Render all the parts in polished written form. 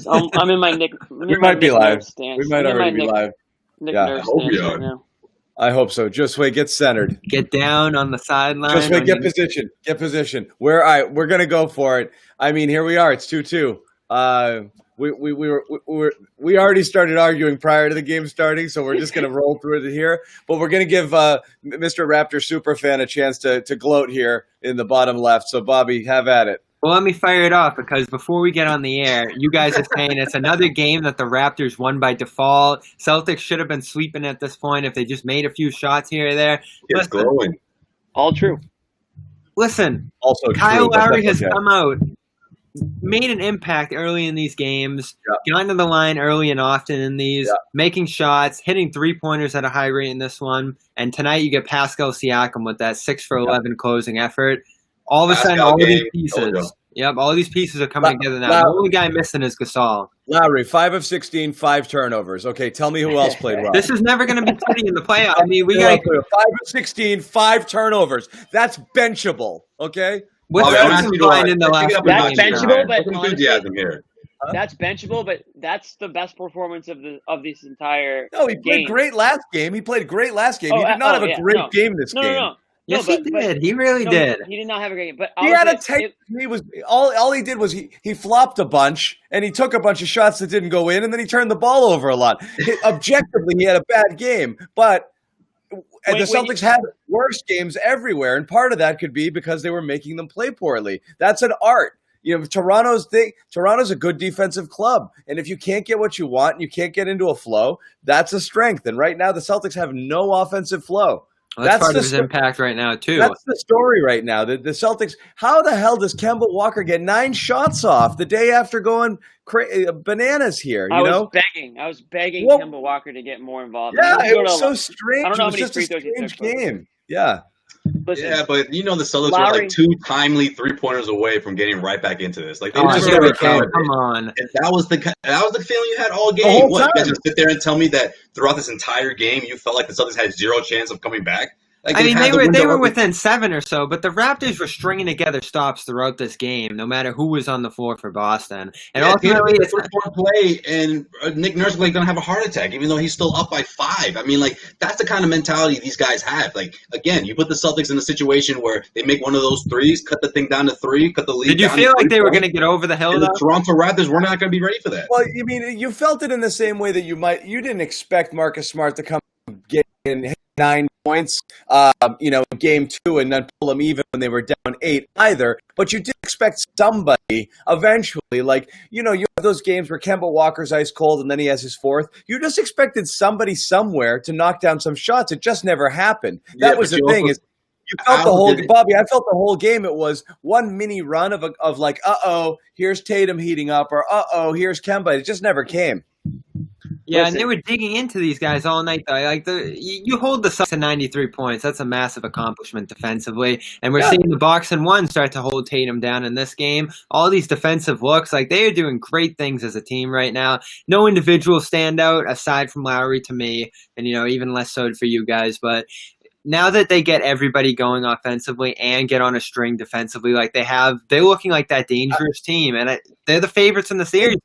I'm in my Nick. We might be live. We might already be live. Nick Yeah. Nurse I hope we stance are. right now. I hope so. Josue, get centered. Get down on the sideline. Josue, get position. Get position. All right, we're gonna go for it. I mean, here we are. It's 2-2. We already started arguing prior to the game starting, so we're just gonna roll through it here. But we're gonna give Mr. Raptor Superfan a chance to gloat here in the bottom left. So Bobby, have at it. Well, let me fire it off because before we get on the air, you guys are saying it's another game that the Raptors won by default. Celtics should have been sweeping at this point if they just made a few shots here or there. It's glowing. All true. Listen, Also, Kyle true, but Lowry that's has okay. come out, made an impact early in these games, gotten to the line early and often in these, making shots, hitting three-pointers at a high rate in this one. And tonight you get Pascal Siakam with that 6 for 11 closing effort. All of a sudden, all of these pieces, all of these pieces are coming together now. The only guy missing is Gasol. Lowry, 5 of 16, 5 turnovers. Okay, tell me who else played well. This is never going to be pretty in the playoffs. I mean, we got got 5 of 16, 5 turnovers. That's benchable. Okay. What's combined in the last That's benchable, but enthusiasm here. That's benchable, but that's the best performance of this entire. No, he played great last game. He did not have a great game this game. No. Yes, he did. He really did. He did not have a great game. But he had a tight. He was all he did was he flopped a bunch and he took a bunch of shots that didn't go in, and then he turned the ball over a lot. Objectively, he had a bad game, but the Celtics had worse games everywhere, and part of that could be because they were making them play poorly. That's an art. You know, Toronto's a good defensive club, and if you can't get what you want and you can't get into a flow, that's a strength. And right now, the Celtics have no offensive flow. Well, that's part of his impact right now, too. That's the story right now. The Celtics, how the hell does Kemba Walker get 9 shots off the day after going bananas here? I was begging Kemba Walker to get more involved. Yeah, it was so strange. I don't know it was just a strange game. Yeah. Listen, yeah, but the Celtics were like 2 timely 3-pointers away from getting right back into this. Like they come on. And that was the feeling you had all game. You guys just sit there and tell me that throughout this entire game you felt like the Celtics had 0 chance of coming back? Like, I mean, they were within 7 or so, but the Raptors were stringing together stops throughout this game, no matter who was on the floor for Boston. And ultimately, it's a play, and Nick Nurse is going to have a heart attack, even though he's still up by 5. I mean, like, that's the kind of mentality these guys have. Like, again, you put the Celtics in a situation where they make one of those threes, cut the thing down to 3, cut the lead down. Did you feel like they were going to get over the hill? The Toronto Raptors were not going to be ready for that. Well, you mean you felt it in the same way that you didn't expect Marcus Smart to come get in 9 points, game 2 and then pull them even when they were down 8 either. But you did expect somebody eventually, like, you have those games where Kemba Walker's ice cold and then he has his 4th. You just expected somebody somewhere to knock down some shots. It just never happened. That was the thing is, you felt Bobby, I felt the whole game. It was one mini run of like, here's Tatum heating up, or here's Kemba. It just never came. Yeah, and they were digging into these guys all night, though. Like you hold the Celtics to 93 points. That's a massive accomplishment defensively. And we're seeing the Bucks and 1 start to hold Tatum down in this game. All these defensive looks, like they are doing great things as a team right now. No individual standout aside from Lowry to me, and even less so for you guys. But now that they get everybody going offensively and get on a string defensively, like they're looking like that dangerous team, and they're the favorites in the series.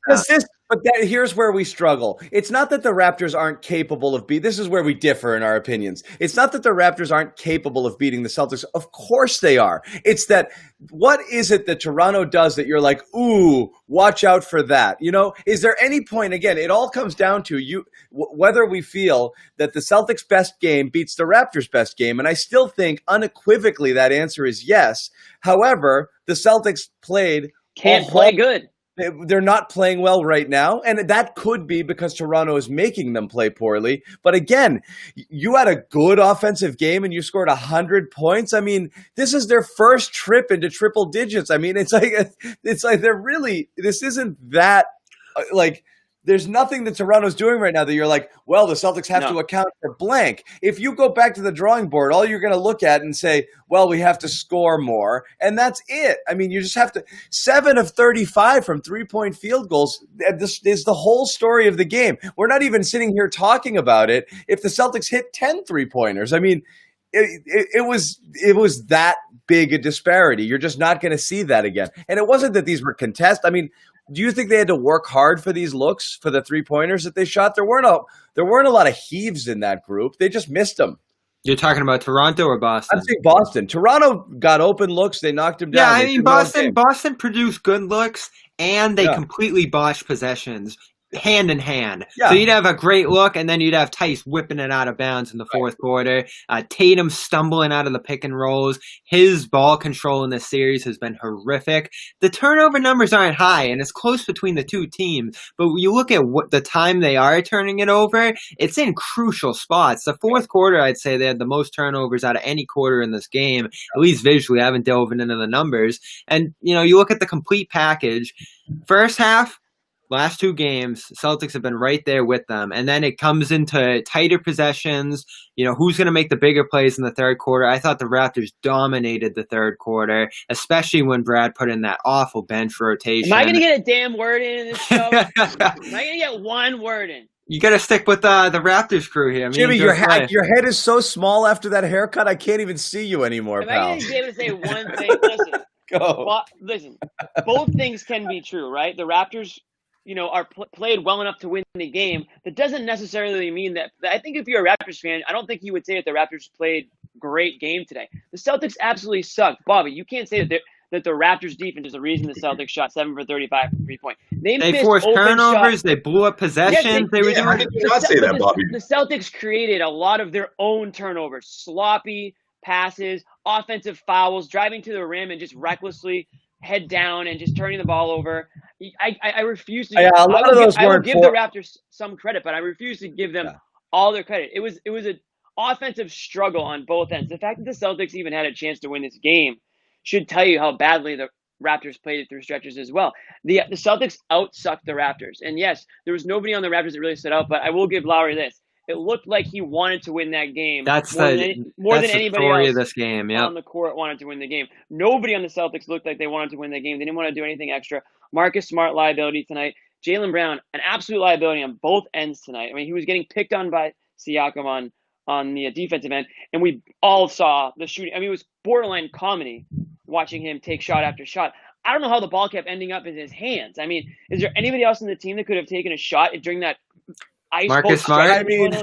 But here's where we struggle. It's not that the Raptors aren't capable of beating. This is where we differ in our opinions. It's not that the Raptors aren't capable of beating the Celtics. Of course they are. It's that what is it that Toronto does that you're like, ooh, watch out for that? Is there any point? Again, it all comes down to whether we feel that the Celtics' best game beats the Raptors' best game. And I still think unequivocally that answer is yes. However, the Celtics can't play good. They're not playing well right now, and that could be because Toronto is making them play poorly. But again, you had a good offensive game and you scored 100 points. I mean, this is their first trip into triple digits. I mean, it's like they're really, this isn't that like. There's nothing that Toronto's doing right now that you're like, well, the Celtics have to account for blank. If you go back to the drawing board, all you're going to look at and say, well, we have to score more, and that's it. I mean, you just have to 7 of 35 from 3-point field goals. This is the whole story of the game. We're not even sitting here talking about it if the Celtics hit 10 3-pointers. I mean, it was that big a disparity. You're just not going to see that again. And it wasn't that these were contests. I mean, do you think they had to work hard for these looks, for the 3-pointers that they shot? There weren't a lot of heaves in that group. They just missed them. You're talking about Toronto or Boston? I'm saying Boston. Toronto got open looks. They knocked him down. Yeah, I mean, Boston produced good looks, and they completely botched possessions hand in hand. Yeah. So you'd have a great look, and then you'd have Tice whipping it out of bounds in the fourth quarter. Tatum stumbling out of the pick and rolls. His ball control in this series has been horrific. The turnover numbers aren't high, and it's close between the two teams. But when you look at what the time they are turning it over, it's in crucial spots. The fourth quarter, I'd say they had the most turnovers out of any quarter in this game, at least visually. I haven't delved into the numbers. And, you look at the complete package. First half, last two games, Celtics have been right there with them. And then it comes into tighter possessions. Who's going to make the bigger plays in the third quarter? I thought the Raptors dominated the third quarter, especially when Brad put in that awful bench rotation. Am I going to get a damn word in this show? Am I going to get one word in? You got to stick with the Raptors crew here. Jimmy, your head is so small after that haircut, I can't even see you anymore, pal. Am I going to be able to say one thing? Listen. Go. Well, listen, both things can be true, right? The Raptors are played well enough to win the game. That doesn't necessarily mean that. I think if you're a Raptors fan, I don't think you would say that the Raptors played great game today. The Celtics absolutely sucked. Bobby, you can't say that the Raptors defense is the reason the Celtics shot 7 for 35 from 3-point. They forced turnovers. Shots. They blew up possessions. How did you not say that, Bobby? The Celtics created a lot of their own turnovers, sloppy passes, offensive fouls, driving to the rim and just recklessly head down and just turning the ball over. I refuse to. Yeah, a lot of those I will give the Raptors some credit, but I refuse to give them all their credit. It was an offensive struggle on both ends. The fact that the Celtics even had a chance to win this game should tell you how badly the Raptors played it through stretches as well. The Celtics outsucked the Raptors, and yes, there was nobody on the Raptors that really stood out. But I will give Lowry this. It looked like he wanted to win that game more than anybody else of this game, on the court wanted to win the game. Nobody on the Celtics looked like they wanted to win the game. They didn't want to do anything extra. Marcus Smart, liability tonight. Jaylen Brown, an absolute liability on both ends tonight. I mean, he was getting picked on by Siakam on the defensive end, and we all saw the shooting. I mean, it was borderline comedy watching him take shot after shot. I don't know how the ball kept ending up in his hands. I mean, is there anybody else on the team that could have taken a shot during that Marcus Smart? I mean,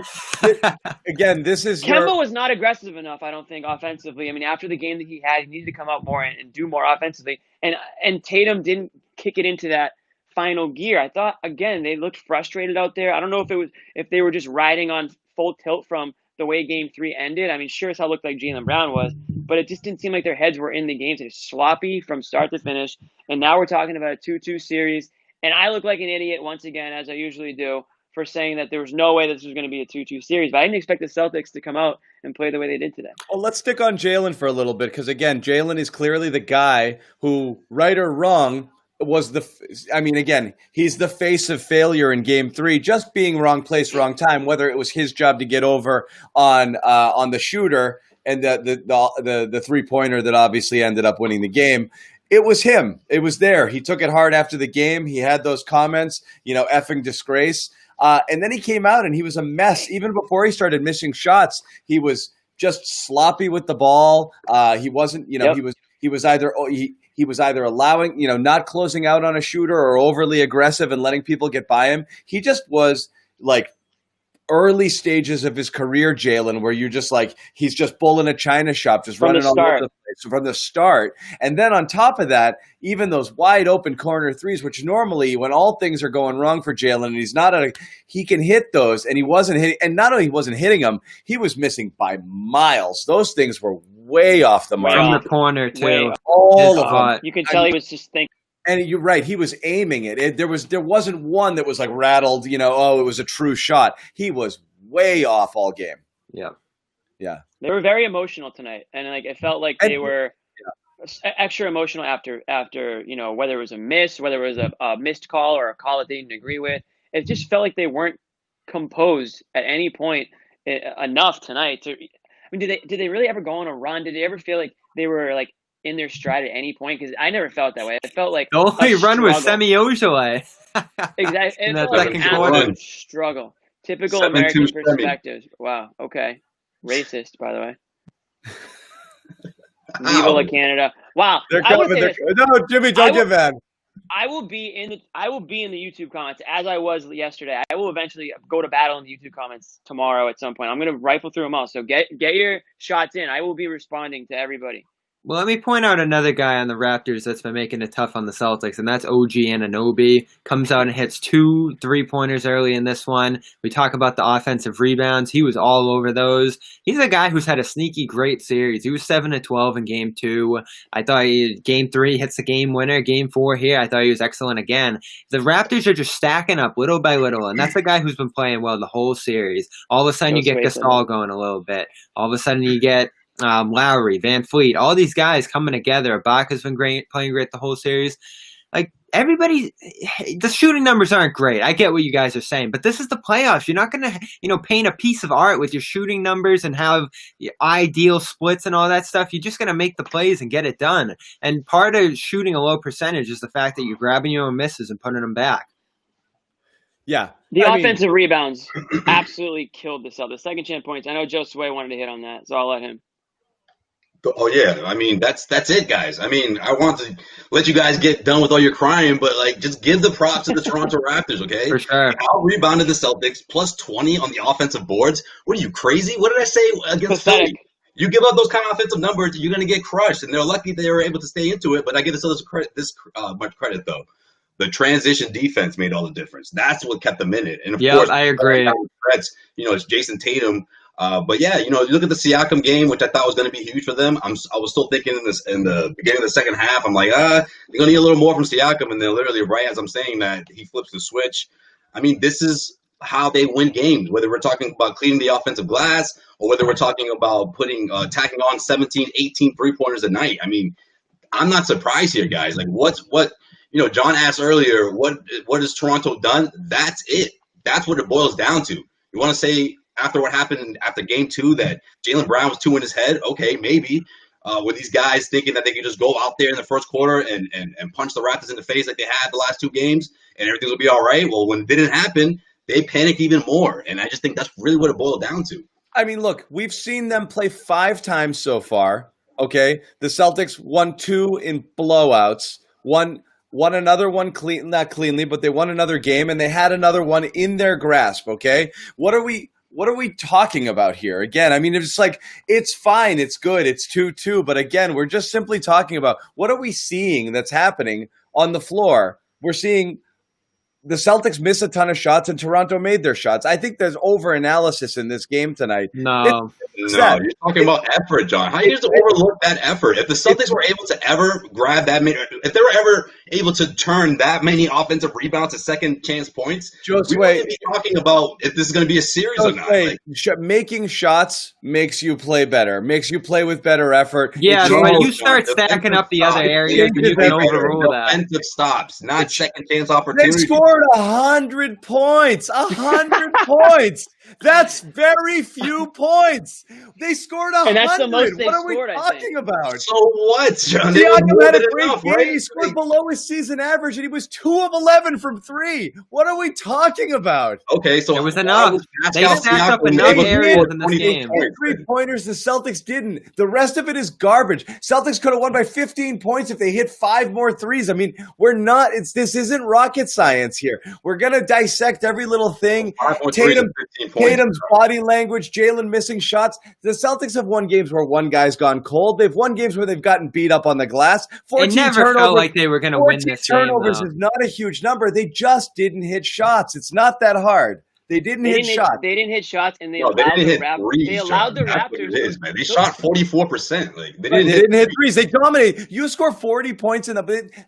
again, this is Kemba was not aggressive enough, I don't think, offensively. I mean, after the game that he had, he needed to come out more and do more offensively. And Tatum didn't kick it into that final gear. I thought, again, they looked frustrated out there. I don't know if they were just riding on full tilt from the way Game 3 ended. I mean, sure as hell looked like Jaylen Brown was, but it just didn't seem like their heads were in the game. They were sloppy from start to finish. And now we're talking about a 2-2 series. And I look like an idiot once again, as I usually do, for saying that there was no way this was going to be a 2-2 series. But I didn't expect the Celtics to come out and play the way they did today. Well, let's stick on Jaylen for a little bit because, again, Jaylen is clearly the guy who, right or wrong, was he's the face of failure in Game 3, just being wrong place, wrong time, whether it was his job to get over on the shooter and the three-pointer that obviously ended up winning the game. It was him. It was there. He took it hard after the game. He had those comments, effing disgrace. And then he came out and he was a mess. Even before he started missing shots, he was just sloppy with the ball. He wasn't, he was either allowing, not closing out on a shooter or overly aggressive and letting people get by him. He just was like early stages of his career, Jaylen, where you're just like, he's just bull in a china shop, just running all over the place from the start. And then on top of that, even those wide open corner threes, which normally when all things are going wrong for Jaylen and he can hit those, and he wasn't hitting, and not only he wasn't hitting them, he was missing by miles. Those things were way off the mark. From the corner too. All of them. You can tell he was just thinking. And you're right, he was aiming it. There wasn't one that was like rattled, it was a true shot. He was way off all game. Yeah. Yeah. They were very emotional tonight. And it felt like they were extra emotional after, whether it was a miss, whether it was a missed call or a call that they didn't agree with. It just felt like they weren't composed at any point enough tonight to, did they really ever go on a run? Did they ever feel like they were in their stride at any point? Because I never felt that way. It felt like the only run was Semi Ojeleye. Exactly. It felt like an absolute struggle. Typical American perspective. Wow. Okay. Racist, by the way. Viva la Canada. Wow. They're I would coming. say this. No, Jimmy, don't get mad. I will be in the YouTube comments as I was yesterday. I will eventually go to battle in the YouTube comments tomorrow at some point. I'm gonna rifle through them all. So get your shots in. I will be responding to everybody. Well, let me point out another guy on the Raptors that's been making it tough on the Celtics, and that's OG Anunoby. Comes out and hits 2 3-pointers early in this one. We talk about the offensive rebounds. He was all over those. He's a guy who's had a sneaky great series. He was 7-12 in Game 2. I thought Game 3 hits the game winner. Game 4 here, I thought he was excellent again. The Raptors are just stacking up little by little, and that's a guy who's been playing well the whole series. All of a sudden, you get Gasol going a little bit. All of a sudden, you get Lowry, Van Fleet, all these guys coming together. Ibaka's been playing great the whole series. Like, everybody, the shooting numbers aren't great. I get what you guys are saying, but this is the playoffs. You're not going to, paint a piece of art with your shooting numbers and have ideal splits and all that stuff. You're just going to make the plays and get it done. And part of shooting a low percentage is the fact that you're grabbing your own misses and putting them back. Yeah. The offensive rebounds absolutely killed the Celtics. Second chance points. I know Joe Sway wanted to hit on that, so I'll let him. Oh yeah, I mean that's it, guys. I mean, I want to let you guys get done with all your crying, but just give the props to the Toronto Raptors, okay? For sure. Out rebounded the Celtics plus 20 on the offensive boards. What are you, crazy? What did I say against Philly? You give up those kind of offensive numbers, you're gonna get crushed, and they're lucky they were able to stay into it. But I give the Celtics much credit though. The transition defense made all the difference. That's what kept them in it. And of course, I agree. It's Jason Tatum. But yeah, you look at the Siakam game, which I thought was going to be huge for them. I was still thinking in the beginning of the second half, I'm like, they're going to need a little more from Siakam. And then literally right as I'm saying that, he flips the switch. I mean, this is how they win games, whether we're talking about cleaning the offensive glass or whether we're talking about tacking on 17, 18 3-pointers a night. I mean, I'm not surprised here, guys. Like what John asked earlier, what has Toronto done? That's it. That's what it boils down to. You want to say, after what happened after Game 2 that Jaylen Brown was 2 in his head, okay, maybe. Were these guys thinking that they could just go out there in the first quarter and punch the Raptors in the face like they had the last 2 games and everything will be all right? Well, when it didn't happen, they panicked even more. And I just think that's really what it boiled down to. I mean, look, we've seen them play 5 times so far, okay? The Celtics won 2 in blowouts, won another one not cleanly, but they won another game, and they had another one in their grasp, okay? What are we talking about here? Again, I mean, it's like, it's fine, it's good, it's 2-2, but again, we're just simply talking about what are we seeing that's happening on the floor? We're seeing the Celtics miss a ton of shots and Toronto made their shots. I think there's over-analysis in this game tonight. No, you're talking about effort, John. How do you just overlook that effort? If the Celtics were able to ever grab that many, if they were ever able to turn that many offensive rebounds to second chance points, we wouldn't be talking about if this is going to be a series or not. Making shots makes you play better, makes you play with better effort. Yeah, when you start stacking up the other areas, you can overrule that. Defensive stops, not second chance opportunities. They scored 100 points. 100 points. That's very few points. They scored 100. And that's the most what are we talking about? So what, John? Siakam had a great game. Right? He scored below his season average, and he was 2 of 11 from 3. What are we talking about? Okay, so it was enough. They stacked up enough areas in this game. 3-pointers, the Celtics didn't. The rest of it is garbage. Celtics could have won by 15 points if they hit 5 more threes. I mean, this isn't rocket science here. We're gonna dissect every little thing. Tatum's body language, Jaylen missing shots. The Celtics have won games where one guy's gone cold. They've won games where they've gotten beat up on the glass. 14 it never turnovers, felt like they were going to win this game. 14 turnovers is not a huge number. They just didn't hit shots. It's not that hard. They didn't hit shots. They didn't hit shots, and they allowed the Raptors. They shot 44%. They didn't hit threes. They dominated. You score 40 points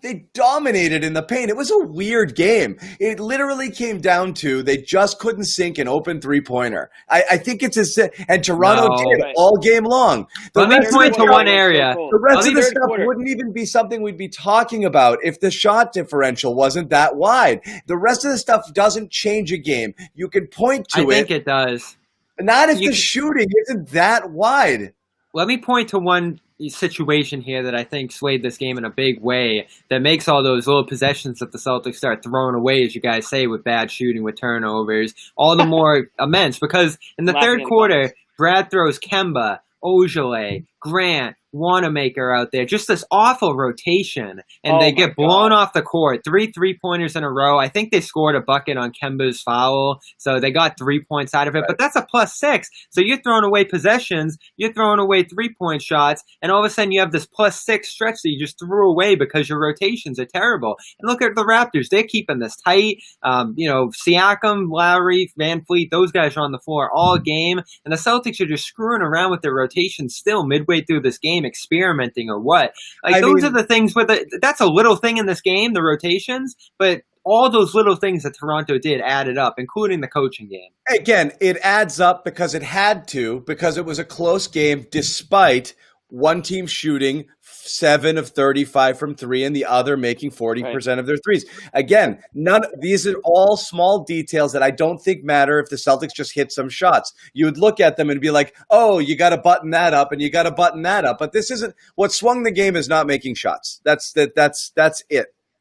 they dominated in the paint. It was a weird game. It literally came down to they just couldn't sink an open 3-pointer. I think it's and Toronto did all game long. Let me point to one area. The rest of the stuff wouldn't even be something we'd be talking about if the shot differential wasn't that wide. The rest of the stuff doesn't change a game. You can point to it. I think it does. Not if the shooting isn't that wide. Let me point to one situation here that I think swayed this game in a big way that makes all those little possessions that the Celtics start throwing away, as you guys say, with bad shooting, with turnovers, all the more immense. Because in the third quarter, Brad throws Kemba, Ojale, Grant, Wanamaker out there, just this awful rotation, and Oh they my get blown God. off the court. 3 3-pointers in a row. I think they scored a bucket on Kemba's foul, so they got 3 points out of it, but that's a +6. So you're throwing away possessions, you're throwing away 3-point shots, and all of a sudden you have this +6 stretch that you just threw away because your rotations are terrible. And look at the Raptors. They're keeping this tight. Siakam, Lowry, Van Fleet, those guys are on the floor all game, and the Celtics are just screwing around with their rotations still midway through this game, experimenting or what. Those are the things that's a little thing in this game, the rotations, but all those little things that Toronto did added up, including the coaching game. Again, it adds up because it had to, because it was a close game despite one team shooting 7 of 35 from 3 and the other making 40% of their threes. Again, these are all small details that I don't think matter if the Celtics just hit some shots. You would look at them and be like, oh, you got to button that up and you got to button that up. But this isn't what swung the game is not making shots. That's it.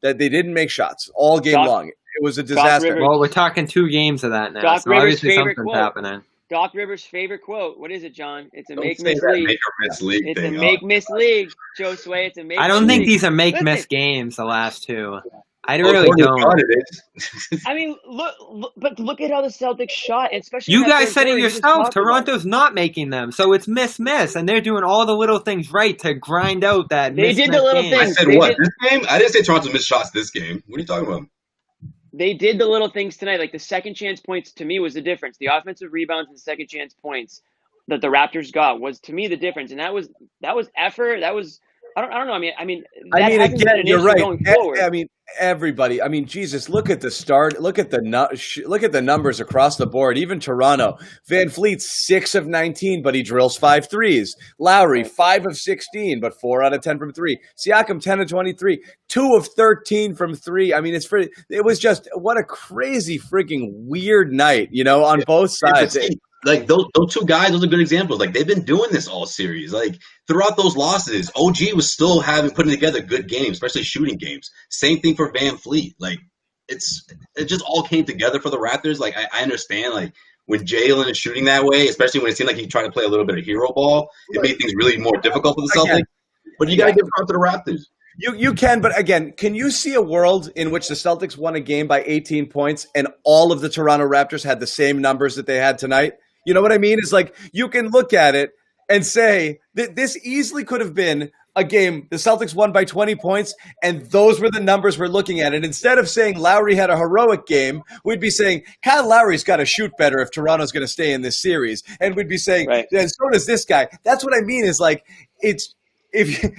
That they didn't make shots all game long. It was a disaster. Well, we're talking 2 games of that now. Doc so Rivers' obviously favorite something's quote. happening. Doc Rivers' favorite quote. What is it, John? It's a Don't make say miss that league. make or miss league It's thing. a make miss league, Joe Sway. It's a make. I don't think league. these are make miss Listen, games. The last 2, I really don't. I mean, look at how the Celtics shot, especially You in that guys third said it quarter. You just yourself. talked about it. Toronto's not making them, so it's miss, and they're doing all the little things right to grind out that. They did the little game. I things. said They what? did- This game? I didn't say Toronto missed shots this game. What are you talking about? They did the little things tonight. Like the second chance points to me was the difference. The offensive rebounds and second chance points that the Raptors got was to me the difference, and that was effort. That was I don't know. I mean, that hasn't been again, an you're issue right. going forward. I mean, everybody. I mean, Jesus, look at the start. Look at the numbers across the board. Even Toronto, Van Fleet 6 of 19, but he drills 5 threes. Lowry 5 of 16, but 4 out of 10 from 3. Siakam 10 of 23, 2 of 13 from 3. I mean, it was just what a crazy freaking weird night, on both sides. Like those 2 guys, those are good examples. Like they've been doing this all series. Like throughout those losses, OG was still putting together good games, especially shooting games. Same thing for Van Fleet. Like it just all came together for the Raptors. Like I understand, like when Jalen is shooting that way, especially when it seemed like he tried to play a little bit of hero ball, it made things really more difficult for the Celtics. But you got to give props to the Raptors. You can, but again, can you see a world in which the Celtics won a game by 18 points and all of the Toronto Raptors had the same numbers that they had tonight? You know what I mean? It's like you can look at it and say that this easily could have been a game the Celtics won by 20 points, and those were the numbers we're looking at. And instead of saying Lowry had a heroic game, we'd be saying Kyle Lowry's got to shoot better if Toronto's going to stay in this series. And we'd be saying, and so does this guy. That's what I mean is like it's – if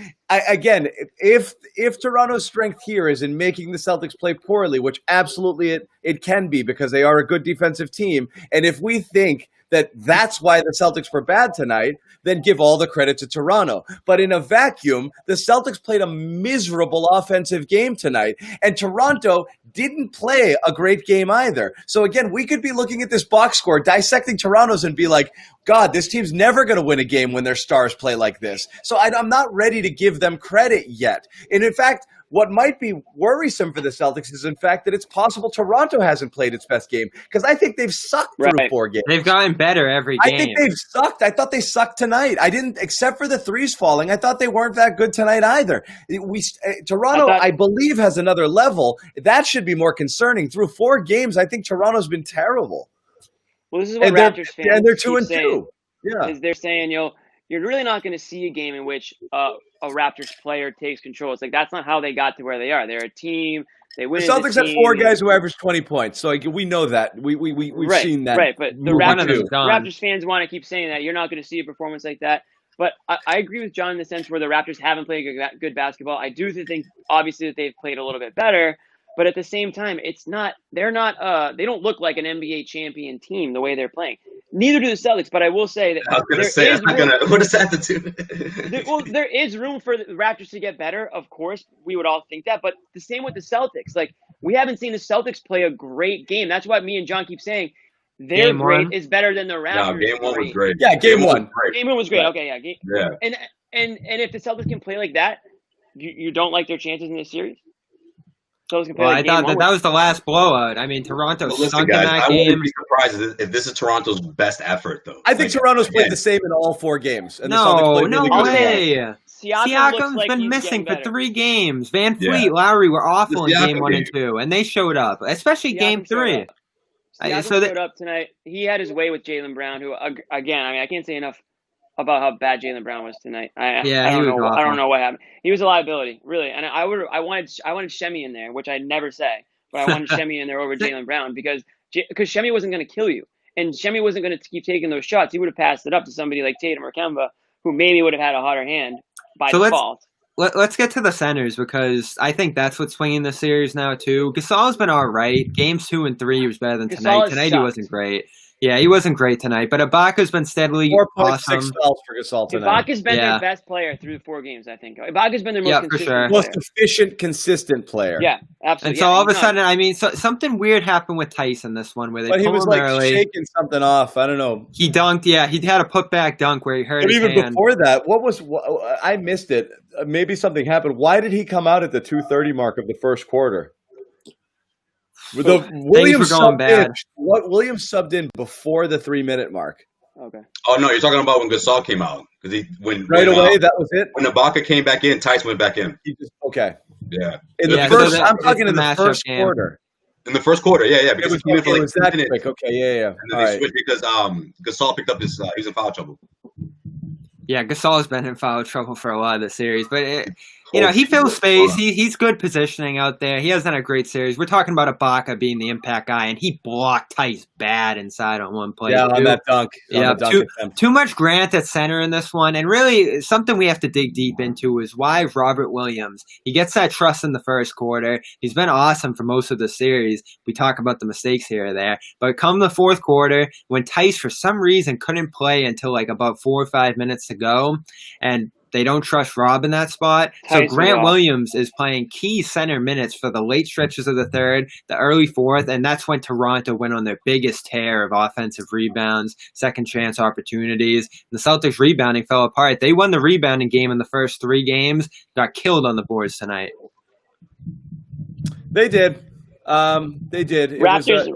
Toronto's strength here is in making the Celtics play poorly, which absolutely it can be because they are a good defensive team, and if we think that's why the Celtics were bad tonight, then give all the credit to Toronto. But in a vacuum, the Celtics played a miserable offensive game tonight, and Toronto didn't play a great game either. So again, we could be looking at this box score, dissecting Toronto's and be like, God, this team's never going to win a game when their stars play like this. So I'm not ready to give them credit yet. And in fact, what might be worrisome for the Celtics is, in fact, that it's possible Toronto hasn't played its best game because I think they've sucked through 4 games. They've gotten better every game. I think they've sucked. I thought they sucked tonight. I didn't, except for the threes falling. I thought they weren't that good tonight either. Toronto, I believe, has another level. That should be more concerning. Through 4 games, I think Toronto's been terrible. Well, this is what Raptors fans and they're 2 and 2. Saying, yeah, is they're saying, you're really not going to see a game in which a Raptors player takes control. It's like that's not how they got to where they are. They're a team. They win. The Celtics have 4 guys who average 20 points, so we know that. We've seen that. Right, but the Raptors fans want to keep saying that. You're not going to see a performance like that. But I agree with John in the sense where the Raptors haven't played good basketball. I do think, obviously, that they've played a little bit better. But at the same time, they don't look like an NBA champion team the way they're playing. Neither do the Celtics, but I will say that what does that do? There is room for the Raptors to get better. Of course, we would all think that, but the same with the Celtics. Like, we haven't seen the Celtics play a great game. That's why me and John keep saying their great is better than the Raptors. No, game 1 was great. Yeah, game 1. Game 1 was great. Okay, yeah. Yeah. And if the Celtics can play like that, you don't like their chances in this series? So Well, I thought that was the last blowout. I mean, Toronto Listen, stunk in guys, that I game. wouldn't be surprised if this is Toronto's best effort, though. I think Toronto's played the same in all 4 games. And No really way. Siakam's Like been missing for 3 games. Van Fleet, Lowry were awful in game 1 and 2, and they showed up, especially game 3. Siakam showed up tonight. He had his way with Jaylen Brown, who, again, I can't say enough about how bad Jaylen Brown was tonight. I don't know what happened. He was a liability, really. And I wanted Shemi in there, which I never say, but I wanted Shemi in there over Jaylen Brown because Shemi wasn't going to kill you, and Shemi wasn't going to keep taking those shots. He would have passed it up to somebody like Tatum or Kemba, who maybe would have had a hotter hand by default. Let's get to the centers because I think that's what's swinging the series now too. Gasol's been all right. Games 2 and 3 he was better than tonight. Tonight he wasn't great. Yeah, he wasn't great tonight, but Ibaka's been steadily 4.6 awesome. fouls for Gasol tonight. Ibaka's been their best player through the 4 games, I think. Ibaka's been their most consistent player. Most efficient, consistent player. Yeah, absolutely. And so all of a sudden, I mean, something weird happened with Tyson this one where they pulled him early. But he was shaking something off. I don't know. He dunked. Yeah, he had a putback dunk where he hurt his hand. But even before that, I missed it. Maybe something happened. Why did he come out at the 2:30 mark of the first quarter? Williams subbed in before the 3-minute mark. Okay. Oh no, you're talking about when Gasol came out because that was it. When Ibaka came back in, Tyson went back in. Okay. Yeah. I'm talking in the first quarter. In the first quarter, yeah, because it was that quick. Okay, yeah. And then they switched because Gasol picked up his he was in foul trouble. Yeah, Gasol's been in foul trouble for a lot of the series, but he fills space. He's good positioning out there. He hasn't had a great series. We're talking about Ibaka being the impact guy, and he blocked Tice bad inside on one play. Yeah, on that dunk. Yeah, too much Grant at center in this one, and really something we have to dig deep into is why Robert Williams. He gets that trust in the first quarter. He's been awesome for most of the series. We talk about the mistakes here or there, but come the fourth quarter, when Tice for some reason couldn't play until like about 4 or 5 minutes to go, and they don't trust Rob in that spot. So Grant Williams is playing key center minutes for the late stretches of the third, the early fourth, and that's when Toronto went on their biggest tear of offensive rebounds, second chance opportunities. The Celtics rebounding fell apart. They won the rebounding game in the first 3 games, got killed on the boards tonight. They did. They did. Raptors.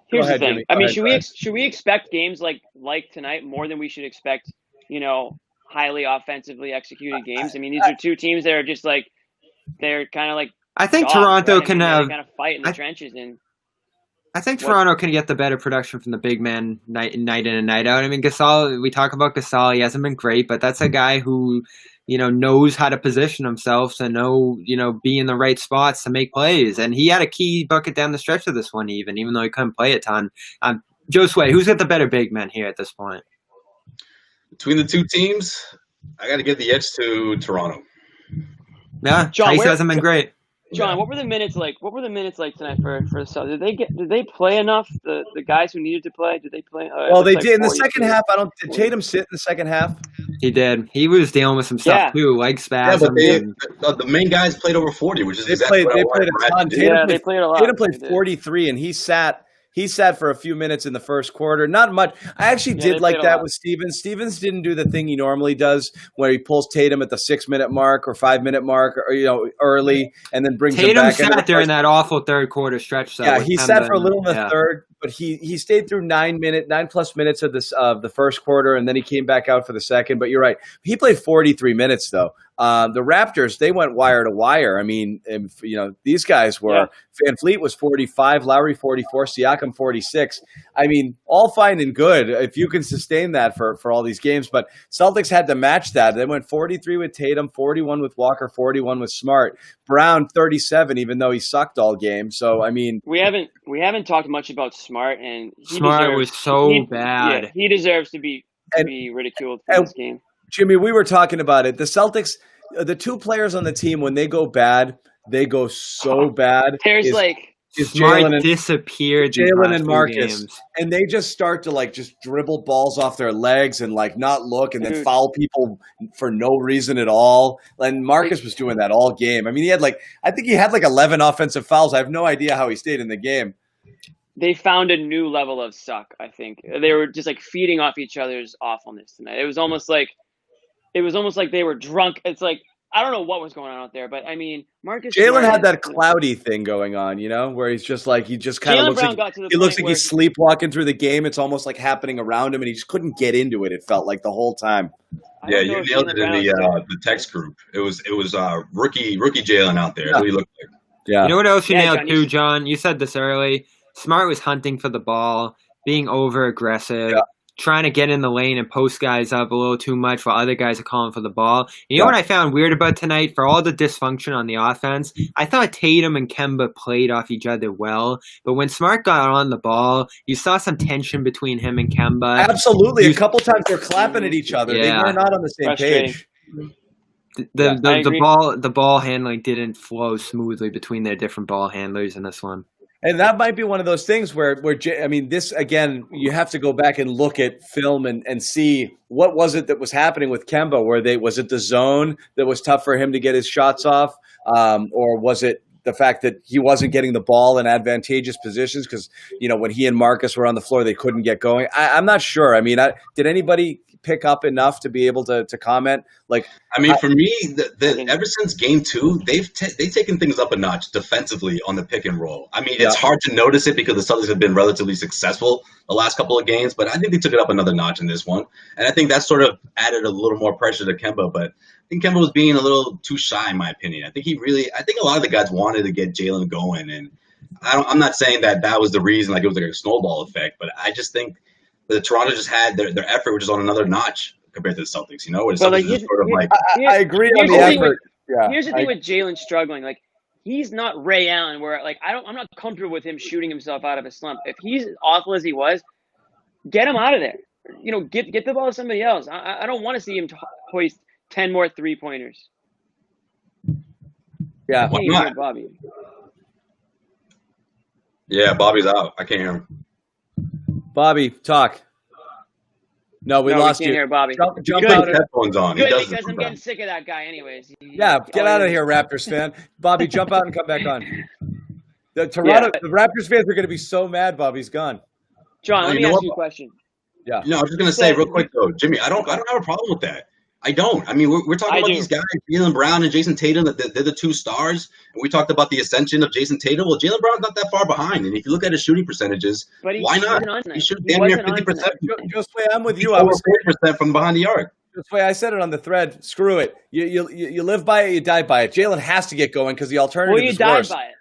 Here's the thing. Jimmy. I mean, should we expect games like tonight more than we should expect, highly offensively executed games? I mean, these are 2 teams that are just like, they're kind of like. I think Toronto can have. They kind of fight in the trenches. I think Toronto can get the better production from the big man night in and night out. I mean, Gasol, we talk about Gasol. He hasn't been great, but that's a guy who, knows how to position himself to be in the right spots to make plays. And he had a key bucket down the stretch of this one, even though he couldn't play a ton. Josue, who's got the better big man here at this point? Between the 2 teams, I got to give the edge to Toronto. Yeah, Tice hasn't been great. John, what were the minutes like? What were the minutes like tonight for the Celtics? Did they play enough? The guys who needed to play, did they play? Well, they did in the second half. Did Tatum sit in the second half? He did. He was dealing with some stuff too, like spasms. Yeah, but the main guys played over 40, which is they played a ton. They played a lot. Tatum played 43, and he sat for a few minutes in the first quarter. Not much. I actually did like that with Stevens. Stevens didn't do the thing he normally does where he pulls Tatum at the 6-minute mark or 5-minute mark or early and then brings him back. Tatum sat during that awful third quarter stretch. Yeah, he sat for a little in the third, but he stayed through 9+ minutes of the first quarter, and then he came back out for the second. But you're right. He played 43 minutes, though. The Raptors, they went wire to wire. I mean, these guys were Van Fleet was 45, Lowry 44, Siakam 46. I mean, all fine and good if you can sustain that for all these games. But Celtics had to match that. They went 43 with Tatum, 41 with Walker, 41 with Smart. Brown 37, even though he sucked all game. So I mean, we haven't talked much about Smart, and Smart was so bad. Yeah, he deserves to be ridiculed for this game. Jimmy, we were talking about it. The Celtics, the 2 players on the team, when they go bad, they go so bad. There's Smart disappeared. Jalen and Marcus, and they just start to just dribble balls off their legs and not look, and then foul people for no reason at all. And Marcus was doing that all game. I mean, he had I think he had 11 offensive fouls. I have no idea how he stayed in the game. They found a new level of suck. I think they were just feeding off each other's awfulness tonight. It was almost like they were drunk. It's like I don't know what was going on out there, but I mean, Marcus Jalen Smart had that is, cloudy thing going on, where he's just like, he just kind of Jalen looks Brown like got to the he looks point like he's sleepwalking through the game. It's almost like happening around him, and he just couldn't get into it. It felt like the whole time. Yeah, you nailed it in the text group. It was rookie Jalen out there. That's what he looked like. Yeah. You know what else you nailed too, John? You said this early. Smart was hunting for the ball, being over aggressive. Yeah. Trying to get in the lane and post guys up a little too much while other guys are calling for the ball. You know what I found weird about tonight? For all the dysfunction on the offense, I thought Tatum and Kemba played off each other well. But when Smart got on the ball, you saw some tension between him and Kemba. Absolutely. A couple times they're clapping at each other. Yeah. They were not on the same page. The ball handling didn't flow smoothly between their different ball handlers in this one. And that might be one of those things where this, again, you have to go back and look at film and see what was it that was happening with Kemba. Was it the zone that was tough for him to get his shots off? Or was it the fact that he wasn't getting the ball in advantageous positions? Because, when he and Marcus were on the floor, they couldn't get going. I'm not sure. I mean, did anybody pick up enough to be able to comment? For me, ever since game 2, they've taken things up a notch defensively on the pick and roll. I mean, it's hard to notice it because the Celtics have been relatively successful the last couple of games, but I think they took it up another notch in this one. And I think that sort of added a little more pressure to Kemba, but I think Kemba was being a little too shy, in my opinion. I think a lot of the guys wanted to get Jalen going, and I'm not saying that was the reason, it was like a snowball effect, but I just think the Toronto just had their effort, which is on another notch compared to the Celtics. I agree on the effort. Here's the thing with Jalen struggling. He's not Ray Allen, where I'm not comfortable with him shooting himself out of a slump. If he's as awful as he was, get him out of there. Get the ball to somebody else. I don't want to see him hoist 10 more 3-pointers. Yeah, why not? Bobby. Yeah, Bobby's out. I can't hear him. Bobby, talk. No, we lost we can't you. hear Bobby. Jump out. Headphones on. Good, because I'm getting sick of that guy anyways. Get out of here, Raptors fan. Bobby, jump out and come back on. The Raptors fans are going to be so mad Bobby's gone. John, let me ask you a question. Yeah. I was just going to say real quick, though, Jimmy, I don't have a problem with that. I don't. I mean, we're talking about these guys, Jalen Brown and Jason Tatum, that they're the two stars. And we talked about the ascension of Jason Tatum. Well, Jalen Brown's not that far behind. And if you look at his shooting percentages, why not? He should damn near 50%. Just the way I'm with you. I was 40% from behind the arc. That's the way I said it on the thread. Screw it. You live by it, you die by it. Jalen has to get going because the alternative is worse. By it.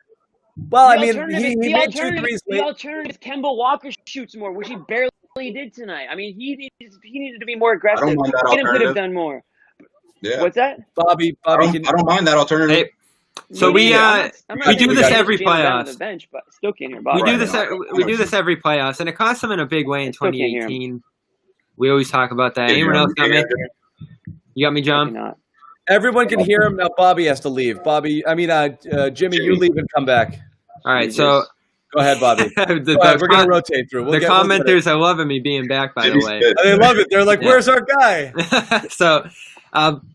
Well, he made 2 threes late. The alternative, Kemba Walker shoots more, which he barely did tonight. I mean, he needed to be more aggressive. Tatum could have done more. Yeah. What's that? Bobby, I don't mind that alternative. Hey, so we do this every playoffs. Bench, but still can't hear Bobby. We do this every playoffs, and it cost them in a big way in 2018. We always talk about that. Anyone else got me? You got me, John? Everyone can hear him now. Bobby has to leave. Jimmy, you leave and come back. All right, so go ahead, Bobby. We're going to rotate through. The commenters are loving me being back, by the way. They love it. They're like, "Where's our guy?" So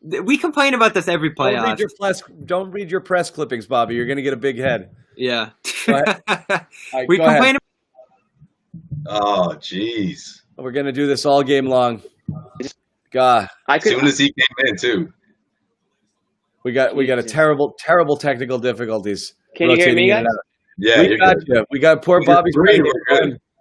we complain about this every playoff. Don't read your press clippings, Bobby. You're going to get a big head. Yeah. We complain. Oh, jeez. We're going to do this all game long. God. As soon as he came in, too. We got a terrible technical difficulties. Can you hear me, guys? Yeah, we got you. We got poor Bobby's brain.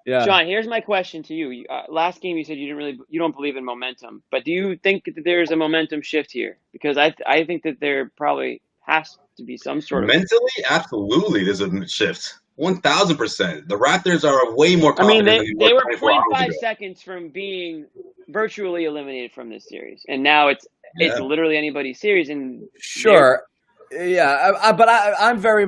Yeah. John, here's my question to you. Last game, you said you don't believe in momentum, but do you think that there's a momentum shift here? Because I think that there probably has to be some sort of mentally. Absolutely, there's a shift. 1,000%. The Raptors are way more confident. I mean, they were 0.5 seconds from being virtually eliminated from this series, and now it's literally anybody's series. And sure. Yeah, but I'm very.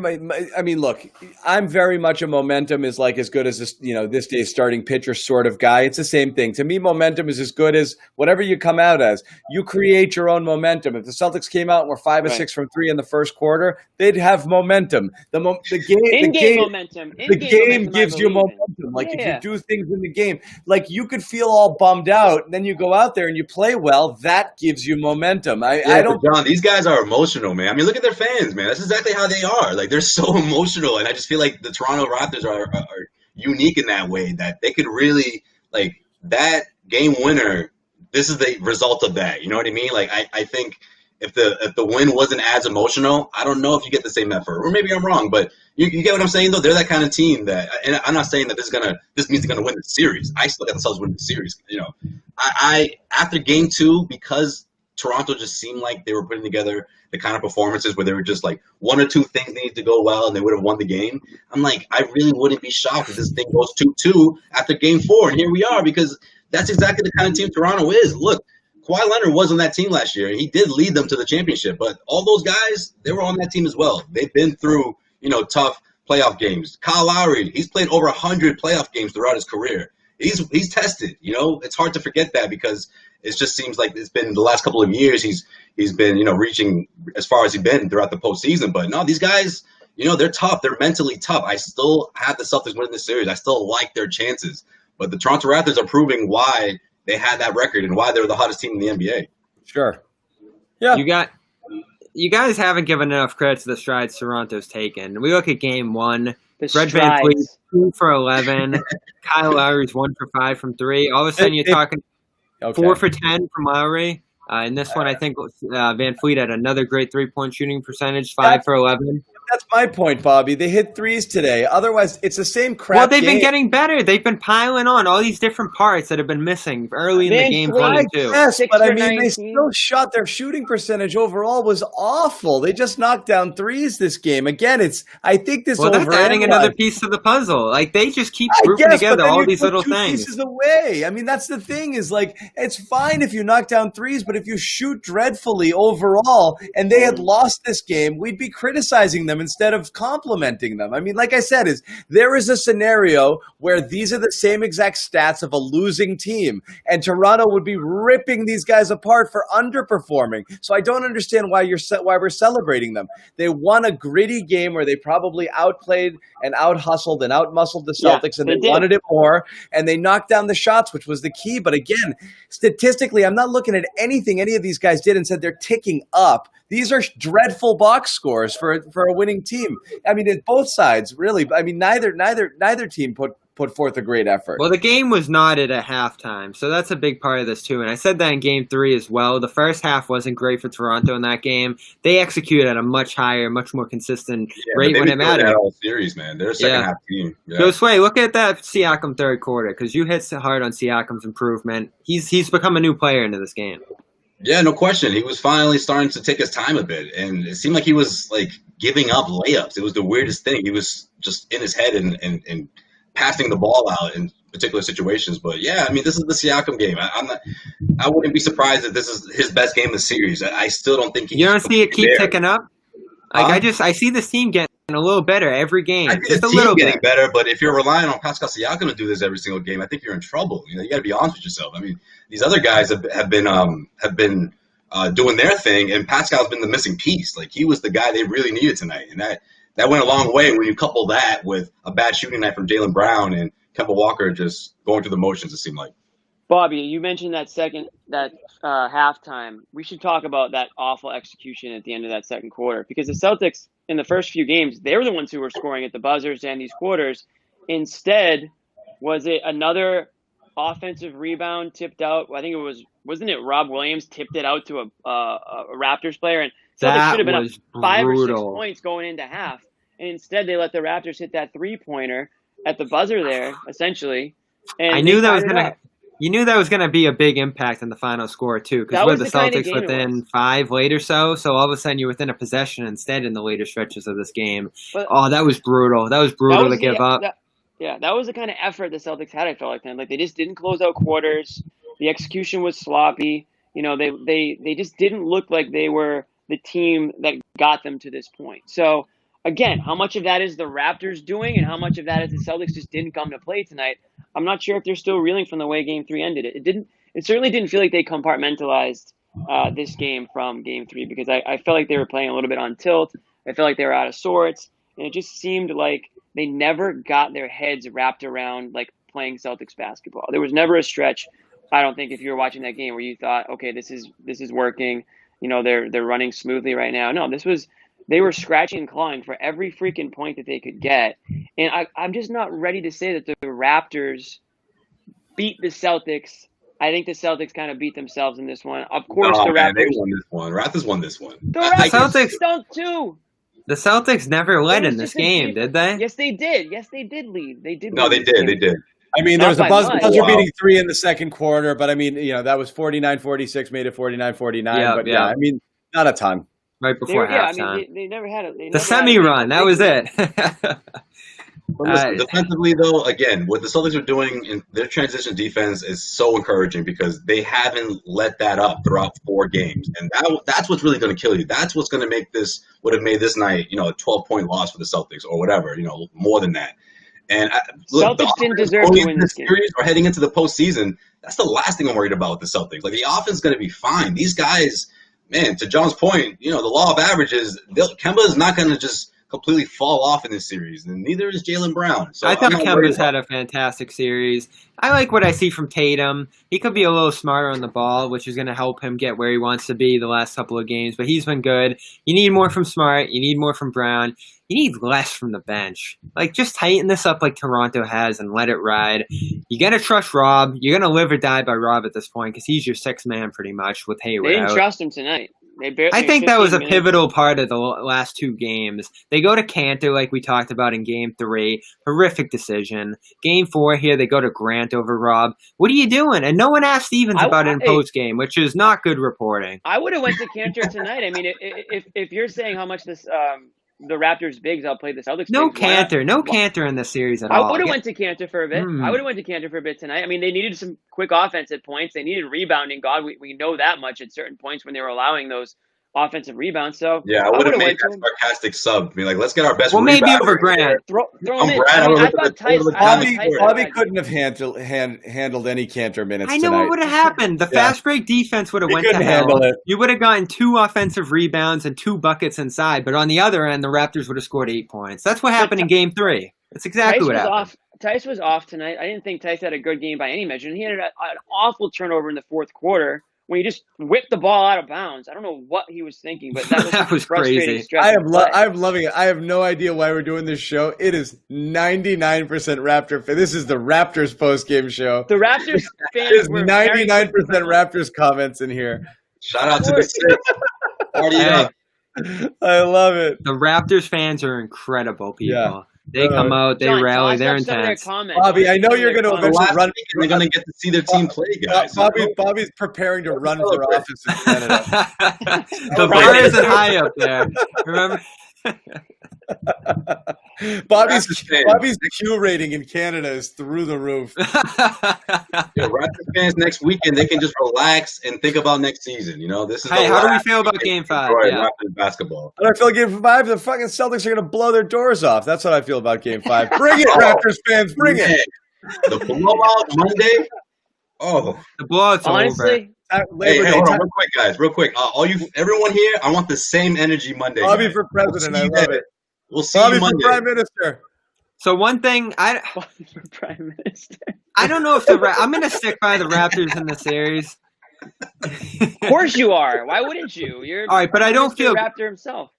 I mean, look, I'm very much a momentum is like as good as this day's starting pitcher sort of guy. It's the same thing to me. Momentum is as good as whatever you come out as. You create your own momentum. If the Celtics came out and were 5 of 6 from 3 in the first quarter, they'd have momentum. The game gives you momentum. Like if you do things in the game, like you could feel all bummed out, and then you go out there and you play well. That gives you momentum. I don't. John, these guys are emotional, man. I mean, look at their fans, man. That's exactly how they are. Like they're so emotional, and I just feel like the Toronto Raptors are unique in that way that they could really that game winner. This is the result of that. You know what I mean? Like I think if the win wasn't as emotional, I don't know if you get the same effort. Or maybe I'm wrong, but you get what I'm saying though. They're that kind of team that, and I'm not saying that this means they're gonna win the series. I still got themselves winning the series. I after game 2, because Toronto just seemed like they were putting together the kind of performances where they were just like one or two things needed to go well and they would have won the game. I'm like, I really wouldn't be shocked if this thing goes 2-2 after game 4, and here we are, because that's exactly the kind of team Toronto is. Look, Kawhi Leonard was on that team last year. He did lead them to the championship, but all those guys, they were on that team as well. They've been through, tough playoff games. Kyle Lowry, he's played over 100 playoff games throughout his career. He's tested. It's hard to forget that, because it just seems like it's been the last couple of years he's been reaching as far as he's been throughout the postseason. But no, these guys, they're tough. They're mentally tough. I still have the Celtics winning this series. I still like their chances. But the Toronto Raptors are proving why they had that record and why they're the hottest team in the NBA. Sure. Yeah. You guys haven't given enough credit to the strides Toronto's taken. We look at game 1. Fred VanVleet 2 for 11. Kyle Lowry's 1 for 5 from 3. All of a sudden, you're talking 4 for 10 from Lowry. In this one, I think VanVleet had another great 3-point shooting percentage, 5 for 11. That's my point, Bobby. They hit threes today. Otherwise, it's the same crap. Well, they've been getting better. They've been piling on all these different parts that have been missing early in the game 1 and 2. Yes, but I mean, they still shot. Their shooting percentage overall was awful. They just knocked down threes this game. Again, I think this. Well, that's adding another piece to the puzzle. Like, they just keep grouping together all these little things. Pieces away. I mean, that's the thing. Is like, it's fine if you knock down threes, but if you shoot dreadfully overall, and they had lost this game, we'd be criticizing them instead of complimenting them. I mean, like I said, there is a scenario where these are the same exact stats of a losing team, and Toronto would be ripping these guys apart for underperforming. So I don't understand why we're celebrating them. They won a gritty game where they probably outplayed and out-hustled and out-muscled the Celtics, and they wanted it more, and they knocked down the shots, which was the key. But again, statistically, I'm not looking at anything any of these guys did and said they're ticking up. These are dreadful box scores for a winning team. I mean, it's both sides, really. I mean, neither team put forth a great effort. Well, the game was knotted at halftime, so that's a big part of this too. And I said that in game 3 as well. The first half wasn't great for Toronto in that game. They executed at a much higher, much more consistent rate when it mattered. That whole series, man. They're a second half team. Yeah. So, Sway, look at that Siakam third quarter, because you hit hard on Siakam's improvement. He's become a new player into this game. Yeah, no question. He was finally starting to take his time a bit, and it seemed like he was like giving up layups. It was the weirdest thing. He was just in his head and passing the ball out in particular situations. But yeah, I mean, this is the Siakam game. I wouldn't be surprised if this is his best game of the series. I still don't think you don't see it keep ticking up. Like I see this team getting a little better every game. I think the team's getting better, but if you're relying on Pascal Siakam to do this every single game, I think you're in trouble. You got to be honest with yourself. I mean, these other guys have been doing their thing, and Pascal's been the missing piece. Like, he was the guy they really needed tonight, and that went a long way when you couple that with a bad shooting night from Jaylen Brown and Kemba Walker just going through the motions. It seemed like. Bobby, you mentioned that halftime. We should talk about that awful execution at the end of that second quarter, because the Celtics in the first few games, they were the ones who were scoring at the buzzers and these quarters. Instead, was it another offensive rebound tipped out? I think wasn't it Rob Williams tipped it out to a Raptors player, and Celtics should have been up 5 or 6 points going into half, and instead they let the Raptors hit that 3-pointer at the buzzer there, essentially. And I knew that was gonna. You knew that was going to be a big impact in the final score, too, because we're the Celtics within 5 late or so all of a sudden you're within a possession instead in the later stretches of this game. But, that was brutal. That was brutal to give up. That was the kind of effort the Celtics had, I felt like, then. Like, they just didn't close out quarters. The execution was sloppy. They just didn't look like they were the team that got them to this point. So, again, how much of that is the Raptors doing and how much of that is the Celtics just didn't come to play tonight? I'm not sure if they're still reeling from the way Game 3 ended. It certainly didn't feel like they compartmentalized this game from Game 3, because I felt like they were playing a little bit on tilt. I felt like they were out of sorts, and it just seemed like they never got their heads wrapped around like playing Celtics basketball. There was never a stretch, I don't think, if you were watching that game, where you thought, okay, this is working. They're running smoothly right now. No, they were scratching and clawing for every freaking point that they could get. And I'm just not ready to say that the Raptors beat the Celtics I think the Celtics kind of beat themselves in this one. Of course, No, the man, they Raptors. won this one. Raptors won this one. The I Raptors Celtics- stunk too. The Celtics never It led was in this just a game, different- did they? Yes, they did. Yes, they did lead. They did. No, lead they this did. game. They did. I mean, Not there was a by buzzer much. beating 3 in the second quarter, but I mean, that was 49-46, made it 49-49. Yeah, but yeah. I mean, not a ton. Right They before were, yeah, I halftime. mean, they never had a The semi-run, that was it. But listen, defensively, though, again, what the Celtics are doing in their transition defense is so encouraging because they haven't let that up throughout 4 games, and that's what's really going to kill you. That's what's going to make this would have made this night, a 12-point loss for the Celtics or whatever, more than that. And look, Celtics didn't deserve to win this game. Series or heading into the postseason, that's the last thing I'm worried about with the Celtics. Like the offense is going to be fine. These guys, man, to John's point, the law of averages, Kemba is not going to just completely fall off in this series, and neither is Jaylen Brown. So I thought Kemba's had a fantastic series. I like what I see from Tatum. He could be a little smarter on the ball, which is going to help him get where he wants to be the last couple of games, but he's been good. You need more from Smart. You need more from Brown. You need less from the bench. Like, just tighten this up like Toronto has and let it ride. You got to trust Rob. You're going to live or die by Rob at this point because he's your sixth man pretty much with Hayward They didn't out. trust him tonight. I think that was a 15 pivotal part of the last 2 games. They go to Cantor like we talked about in Game 3. Horrific decision. Game 4 here, they go to Grant over Rob. What are you doing? And no one asked Stevens about it in post-game, which is not good reporting. I would have went to Cantor tonight. I mean, if you're saying how much this the Raptors bigs outplayed the Celtics. No bigs, Cantor in this series at all. I would have went to Cantor for a bit. I would have went to Cantor for a bit tonight. I mean, they needed some quick offense at points. They needed rebounding. God, we know that much at certain points when they were allowing those offensive rebounds. So yeah, I would have made that sarcastic sub. I mean, like, let's get our best. Well, maybe over Grant. Throw him in. I thought Bobby couldn't have handled any Cantor minutes. I know tonight. what would have happened. The fast break defense would have went to hell. You would have gotten 2 offensive rebounds and 2 buckets inside, but on the other end, the Raptors would have scored 8 points. That's what happened in Game 3. That's exactly what happened. Tice was off tonight. I didn't think Tice had a good game by any measure, and he had an awful turnover in the fourth quarter when he just whipped the ball out of bounds. I don't know what he was thinking, but that was crazy. I'm loving it. I have no idea why we're doing this show. It is 99% Raptor. This is the Raptors post-game show. The Raptors fans There's were 99% Raptors comments in here. Shout out to the Six. Party up. I love it. The Raptors fans are incredible people. Yeah. They come out, they rally, they're intense. Bobby, I know you're going to eventually run. They're going to get to see their team play, guys. Bobby's preparing to run for office in Canada. The bar isn't high up there. Remember? Bobby's Q rating in Canada is through the roof. Raptors fans next weekend, they can just relax and think about next season. This is. Hey, how do we feel about Game 5? Raptors basketball. How do I feel Game 5? The fucking Celtics are going to blow their doors off. That's what I feel about Game 5. Bring it, Raptors fans, bring it. The blowout Monday. Oh, the blowout's honestly. Hey, hold on, real quick. Everyone here, I want the same energy Monday. Bobby for president, I love it. We'll see Bobby you Monday. for prime minister. So one thing, Bobby for prime minister. I don't know if I'm going to stick by the Raptors in the series. Of course you are. Why wouldn't you? You're all right, but I don't feel Raptor himself.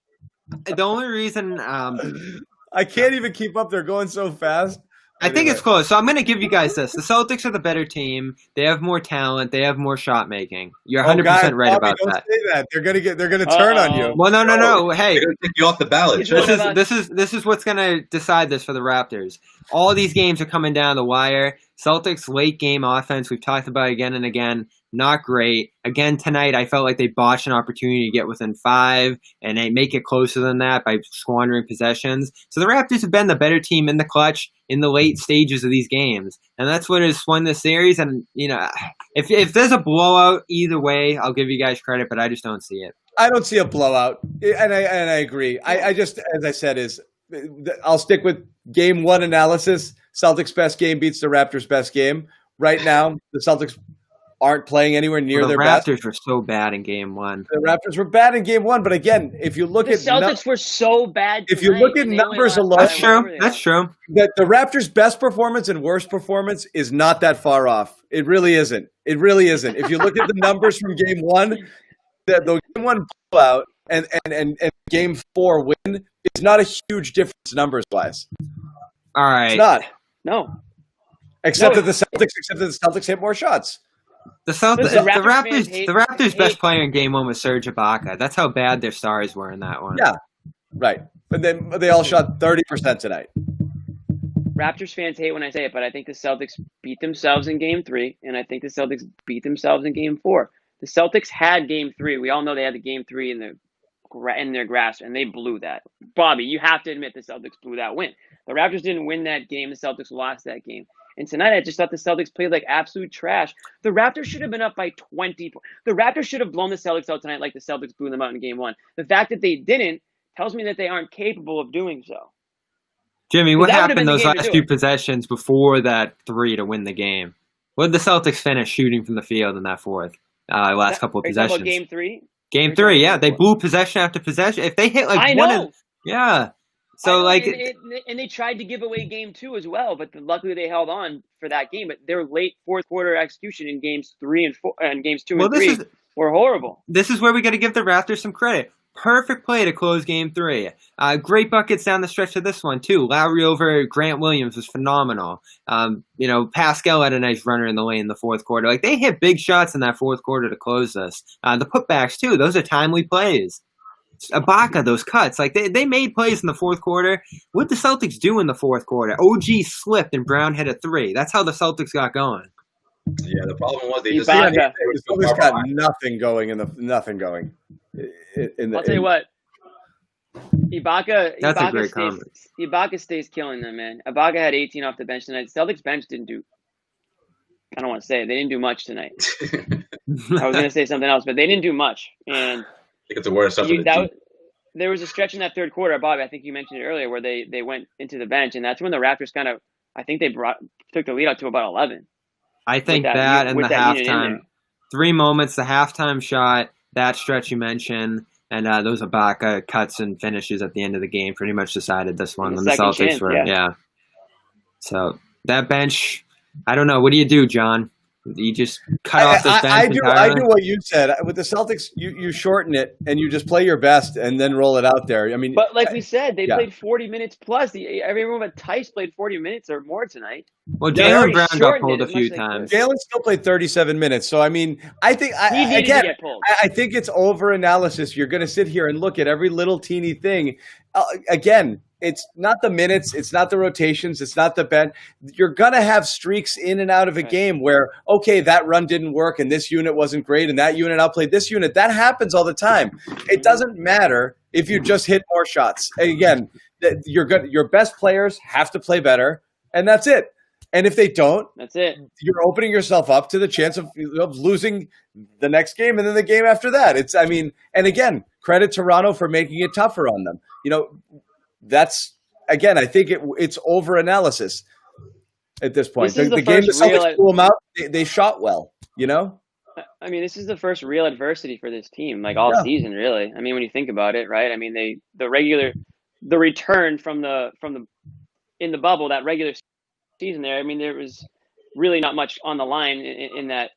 The only reason I can't even keep up. They're going so fast. I think it's close. So I'm going to give you guys this. The Celtics are the better team. They have more talent. They have more shot making. You're 100% right about don't that. Say that. They're going to turn on you. Well, no. Hey, they're going to take you off the ballot. This is what's going to decide this for the Raptors. All these games are coming down the wire. Celtics late game offense. We've talked about it again and again. Not great. Again tonight, I felt like they botched an opportunity to get within 5, and they make it closer than that by squandering possessions. So the Raptors have been the better team in the clutch in the late stages of these games, and that's what has won this series. And if there's a blowout either way, I'll give you guys credit, but I just don't see it. I don't see a blowout, and I agree. I just, as I said, I'll stick with Game 1 analysis. Celtics' best game beats the Raptors' best game. Right now, the Celtics aren't playing anywhere near their best. The Raptors were so bad in Game 1. The Raptors were bad in Game 1, but again, if you look at the Celtics were so bad. If you look at numbers alone, that's true. That's true. That the Raptors' best performance and worst performance is not that far off. It really isn't. It really isn't. If you look at the numbers from Game 1, the Game 1 blowout and Game 4 win is not a huge difference numbers wise. All right. It's not. No. Except that the Celtics hit more shots. The Raptors Raptors' best player in Game 1 was Serge Ibaka. That's how bad their stars were in that one. Yeah, right. But then they all shot 30% tonight. Raptors fans hate when I say it, but I think the Celtics beat themselves in Game 3, and I think the Celtics beat themselves in Game 4. The Celtics had Game 3. We all know they had the Game 3 in their grasp, and they blew that. Bobby, you have to admit the Celtics blew that win. The Raptors didn't win that game. The Celtics lost that game. And tonight, I just thought the Celtics played like absolute trash. The Raptors should have been up by 20. The Raptors should have blown the Celtics out tonight like the Celtics blew them out in Game 1. The fact that they didn't tells me that they aren't capable of doing so. Jimmy, what happened those last few possessions before that 3 to win the game? What did the Celtics finish shooting from the field in that fourth last couple of possessions? Game 3? Game 3, yeah. They blew possession after possession. If they hit like yeah. So and they tried to give away Game 2 as well, but luckily they held on for that game. But their late fourth quarter execution in Games 3 and 4 and Games 2 and 3 were horrible. This is where we got to give the Raptors some credit. Perfect play to close Game 3. Great buckets down the stretch of this one, too. Lowry over Grant Williams was phenomenal. Pascal had a nice runner in the lane in the fourth quarter. Like, they hit big shots in that fourth quarter to close this. The putbacks, too. Those are timely plays. Ibaka, those cuts. Like, they made plays in the fourth quarter. What did the Celtics do in the fourth quarter? OG slipped and Brown hit a 3. That's how the Celtics got going. Yeah, the problem was they just got nothing going nothing going. I'll tell you what, Ibaka. That's a great comment. Ibaka stays killing them, man. Ibaka had 18 off the bench tonight. Celtics bench didn't do. I don't want to say it. They didn't do much tonight. I was going to say something else, but they didn't do much. And I think it's the worst stuff. There was a stretch in that third quarter, Bobby. I think you mentioned it earlier, where they went into the bench, and that's when the Raptors kind of. I think they took the lead out to about 11. I think that and the halftime. 3 moments, the halftime shot. That stretch you mentioned, and those Ibaka cuts and finishes at the end of the game pretty much decided this one. The Celtics were, So that bench, I don't know. What do you do, John? You just cut off this bench I do what you said. With the Celtics, you shorten it and you just play your best and then roll it out there. I mean, but like we said, they played 40 minutes plus. Everyone but Tice played 40 minutes or more tonight. Well, Jaylen Brown got pulled a few times. Jaylen still played 37 minutes. So, I mean, I think I think it's over analysis. You're going to sit here and look at every little teeny thing. Again, it's not the minutes, it's not the rotations, it's not the bench. You're going to have streaks in and out of a game where, okay, that run didn't work and this unit wasn't great and that unit outplayed this unit. That happens all the time. It doesn't matter if you just hit more shots. Again, your best players have to play better, and that's it. And if they don't, that's it. You're opening yourself up to the chance of losing the next game and then the game after that. And again, credit Toronto for making it tougher on them. That's, again, I think it's over-analysis at this point. The game the Celtics blew them out, they shot well, I mean, this is the first real adversity for this team, all season, really. I mean, when you think about it, right? I mean, the return from the in the bubble, that regular season there, I mean, there was really not much on the line in that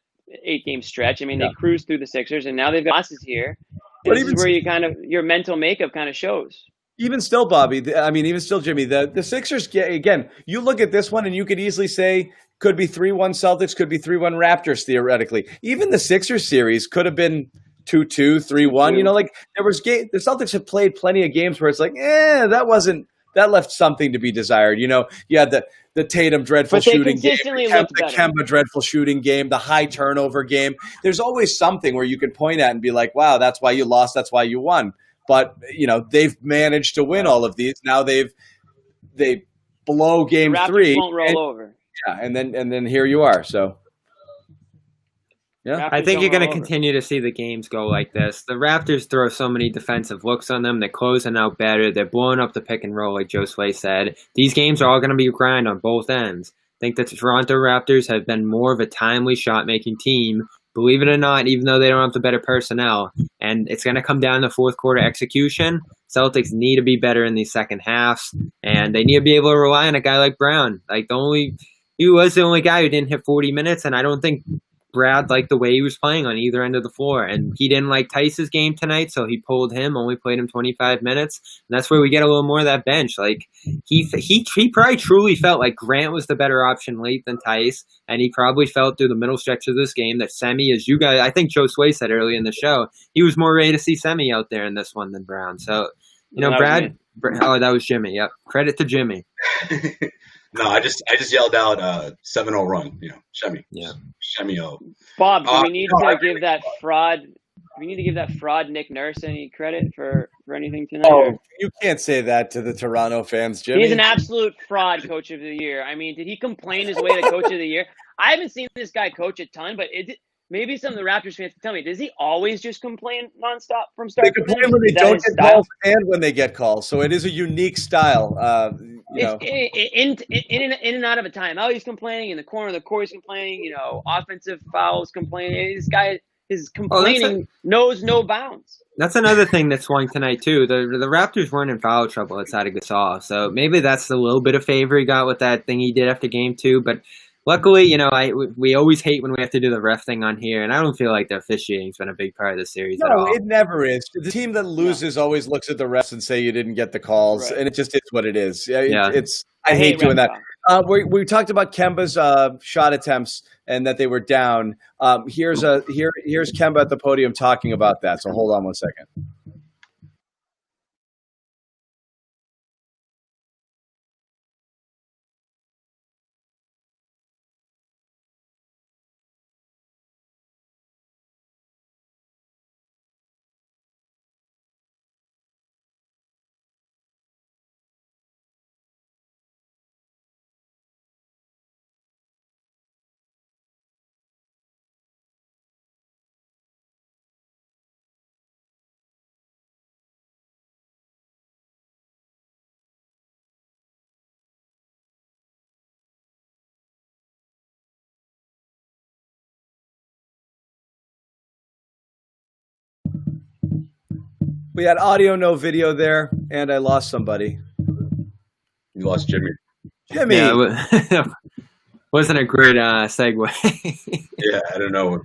8-game stretch. I mean, they cruised through the Sixers, and now they've got losses here. And this is where your mental makeup kind of shows. Even still, Bobby, even still, Jimmy, the Sixers, again, you look at this one and you could easily say could be 3-1 Celtics, could be 3-1 Raptors, theoretically. Even the Sixers series could have been 2-2, 3-1. There was the Celtics have played plenty of games where it's that left something to be desired. You had the Tatum dreadful shooting game, the Kemba dreadful shooting game, the high turnover game. There's always something where you can point at and be like, wow, that's why you lost, that's why you won. But, they've managed to win all of these. Now they blow game 3. Won't roll over. Yeah, and then here you are. So, yeah. I think you're going to continue to see the games go like this. The Raptors throw so many defensive looks on them. They're closing out better. They're blowing up the pick and roll, like Joe Slay said. These games are all going to be a grind on both ends. I think that the Toronto Raptors have been more of a timely shot-making team, believe it or not, even though they don't have the better personnel. And it's going to come down to fourth quarter execution. Celtics need to be better in these second halves, and they need to be able to rely on a guy like Brown. He was the only guy who didn't hit 40 minutes, and I don't think Brad liked the way he was playing on either end of the floor, and he didn't like Tice's game tonight, so he pulled him, only played him 25 minutes, and that's where we get a little more of that bench. Like he probably truly felt like Grant was the better option late than Tice, and he probably felt through the middle stretch of this game that Semi, as you guys, I think Joe Sway said earlier in the show, he was more ready to see Semi out there in this one than Brown. So, Brad. Oh, that was Jimmy. Yep. Credit to Jimmy. No, I just yelled out 7-0 run. Shemmy. Yeah. Shemmy-o. Bob, do we need to give that fraud? We need to give that fraud Nick Nurse any credit for anything tonight? Oh, you can't say that to the Toronto fans, Jimmy. He's an absolute fraud coach of the year. I mean, did he complain his way to coach of the year? I haven't seen this guy coach a ton, but maybe some of the Raptors fans can tell me, does he always just complain nonstop from start to finish? They complain when they don't get calls and when they get calls, so it is a unique style. In and out of a timeout, he's complaining. In the corner of the court, he's complaining. Offensive fouls, complaining. This guy is complaining, knows no bounds. That's another thing that swung tonight too. The Raptors weren't in foul trouble outside of Gasol, so maybe that's the little bit of favor he got with that thing he did after game 2. But luckily, we always hate when we have to do the ref thing on here, and I don't feel like the officiating's been a big part of the series at all. No, it never is. The team that loses always looks at the refs and say you didn't get the calls, and it just is what it is. I hate doing that. We talked about Kemba's shot attempts and that they were down. Here's Kemba at the podium talking about that. So hold on one second. We had audio, no video there, and I lost somebody. You lost Jimmy. Jimmy! Yeah, wasn't a great segue. Yeah, I don't know.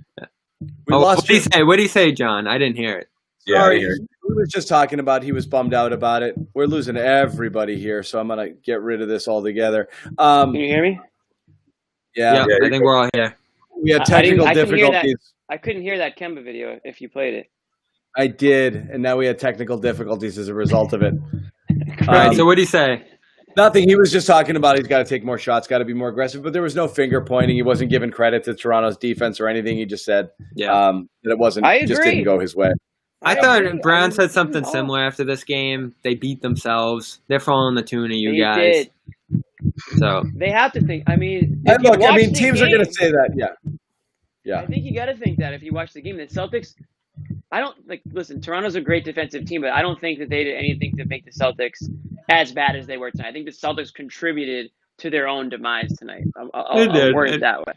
What did he say, John? I didn't hear it. Yeah, Sorry, we was just talking about he was bummed out about it. We're losing everybody here, so I'm going to get rid of this altogether. Can you hear me? Yeah, I think we're all here. We had technical difficulties. I couldn't hear that Kemba video if you played it. I did, and now we had technical difficulties as a result of it. All right, so what did he say? Nothing. He was just talking about he's got to take more shots, got to be more aggressive. But there was no finger pointing. He wasn't giving credit to Toronto's defense or anything. He just said that it wasn't. I agree. Just didn't go his way. I thought Brown said something similar after this game. They beat themselves. They're following the tune of you guys. Did. So they have to think. I mean, teams are going to say that. Yeah. I think you got to think that if you watch the game, the Celtics. Listen, Toronto's a great defensive team, but I don't think that they did anything to make the Celtics as bad as they were tonight. I think the Celtics contributed to their own demise tonight. I'll word it that way.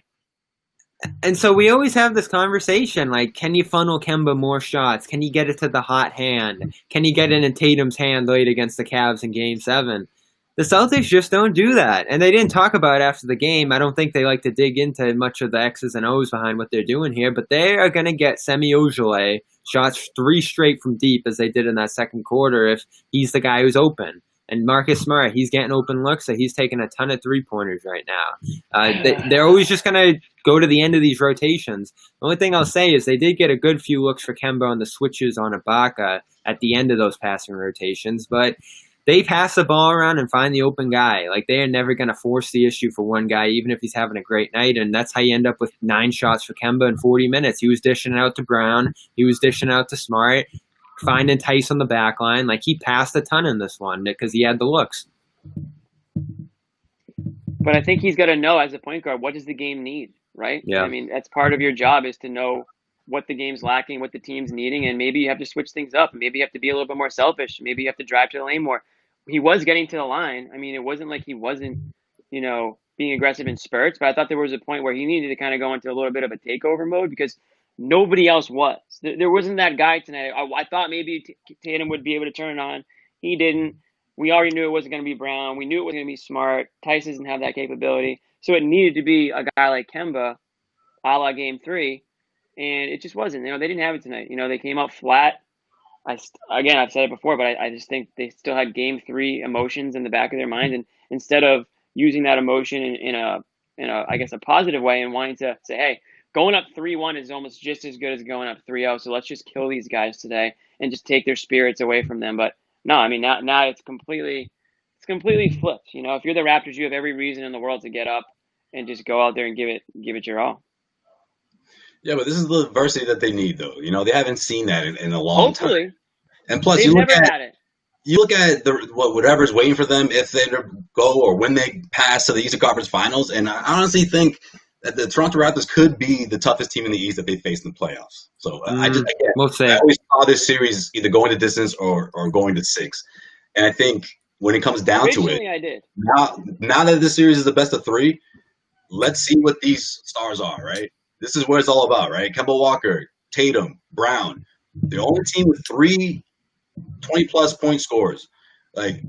And so we always have this conversation, like, can you funnel Kemba more shots? Can you get it to the hot hand? Can you get it in Tatum's hand late against the Cavs in Game 7? The Celtics just don't do that. And they didn't talk about it after the game. I don't think they like to dig into much of the X's and O's behind what they're doing here, but they are going to get Semi Ojeleye shots 3 straight from deep as they did in that second quarter if he's the guy who's open. And Marcus Smart, he's getting open looks, so he's taking a ton of 3-pointers right now. They're always just going to go to the end of these rotations. The only thing I'll say is they did get a good few looks for Kemba on the switches on Ibaka at the end of those passing rotations, but they pass the ball around and find the open guy. Like, they are never going to force the issue for one guy, even if he's having a great night, and that's how you end up with 9 shots for Kemba in 40 minutes. He was dishing it out to Brown. He was dishing out to Smart. Finding Tice on the back line. Like, he passed a ton in this one because he had the looks. But I think he's got to know as a point guard, what does the game need, right? Yeah. I mean, that's part of your job is to know what the game's lacking, what the team's needing, and maybe you have to switch things up. Maybe you have to be a little bit more selfish. Maybe you have to drive to the lane more. He was getting to the line. I mean, it wasn't like he wasn't, being aggressive in spurts, but I thought there was a point where he needed to kind of go into a little bit of a takeover mode because nobody else was. There wasn't that guy tonight. I thought maybe Tatum would be able to turn it on. He didn't. We already knew it wasn't going to be Brown. We knew it was going to be Smart. Tice doesn't have that capability. So it needed to be a guy like Kemba a la Game 3, and it just wasn't. They didn't have it tonight. They came out flat. Again, I've said it before, but I just think they still had Game 3 emotions in the back of their mind, and instead of using that emotion in a I guess a positive way and wanting to say, hey, going up 3-1 is almost just as good as going up 3-0. So let's just kill these guys today and just take their spirits away from them. But no, I mean now it's completely flipped. If you're the Raptors, you have every reason in the world to get up and just go out there and give it your all. Yeah, but this is the adversity that they need, though. They haven't seen that in a long Hopefully. time. And plus, They've never had it. You look at whatever's waiting for them if they go or when they pass to the Eastern Conference Finals, and I honestly think that the Toronto Raptors could be the toughest team in the East that they face in the playoffs. So I always saw this series either going to distance or going to 6. And I think when it comes down to it, I did. Now that this series is the best of 3, let's see what these stars are, right? This is what it's all about, right? Kemba Walker, Tatum, Brown. The only team with 3 20-plus point scores. Like,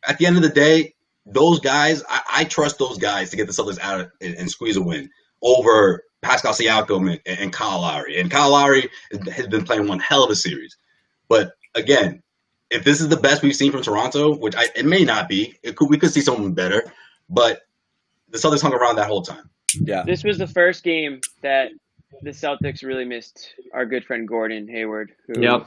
at the end of the day, those guys, I trust those guys to get the Celtics out and squeeze a win over Pascal Siakam and Kyle Lowry. And Kyle Lowry has been playing one hell of a series. But, again, if this is the best we've seen from Toronto, which it may not be, we could see something better, but the Celtics hung around that whole time. Yeah. This was the first game that the Celtics really missed our good friend Gordon Hayward, who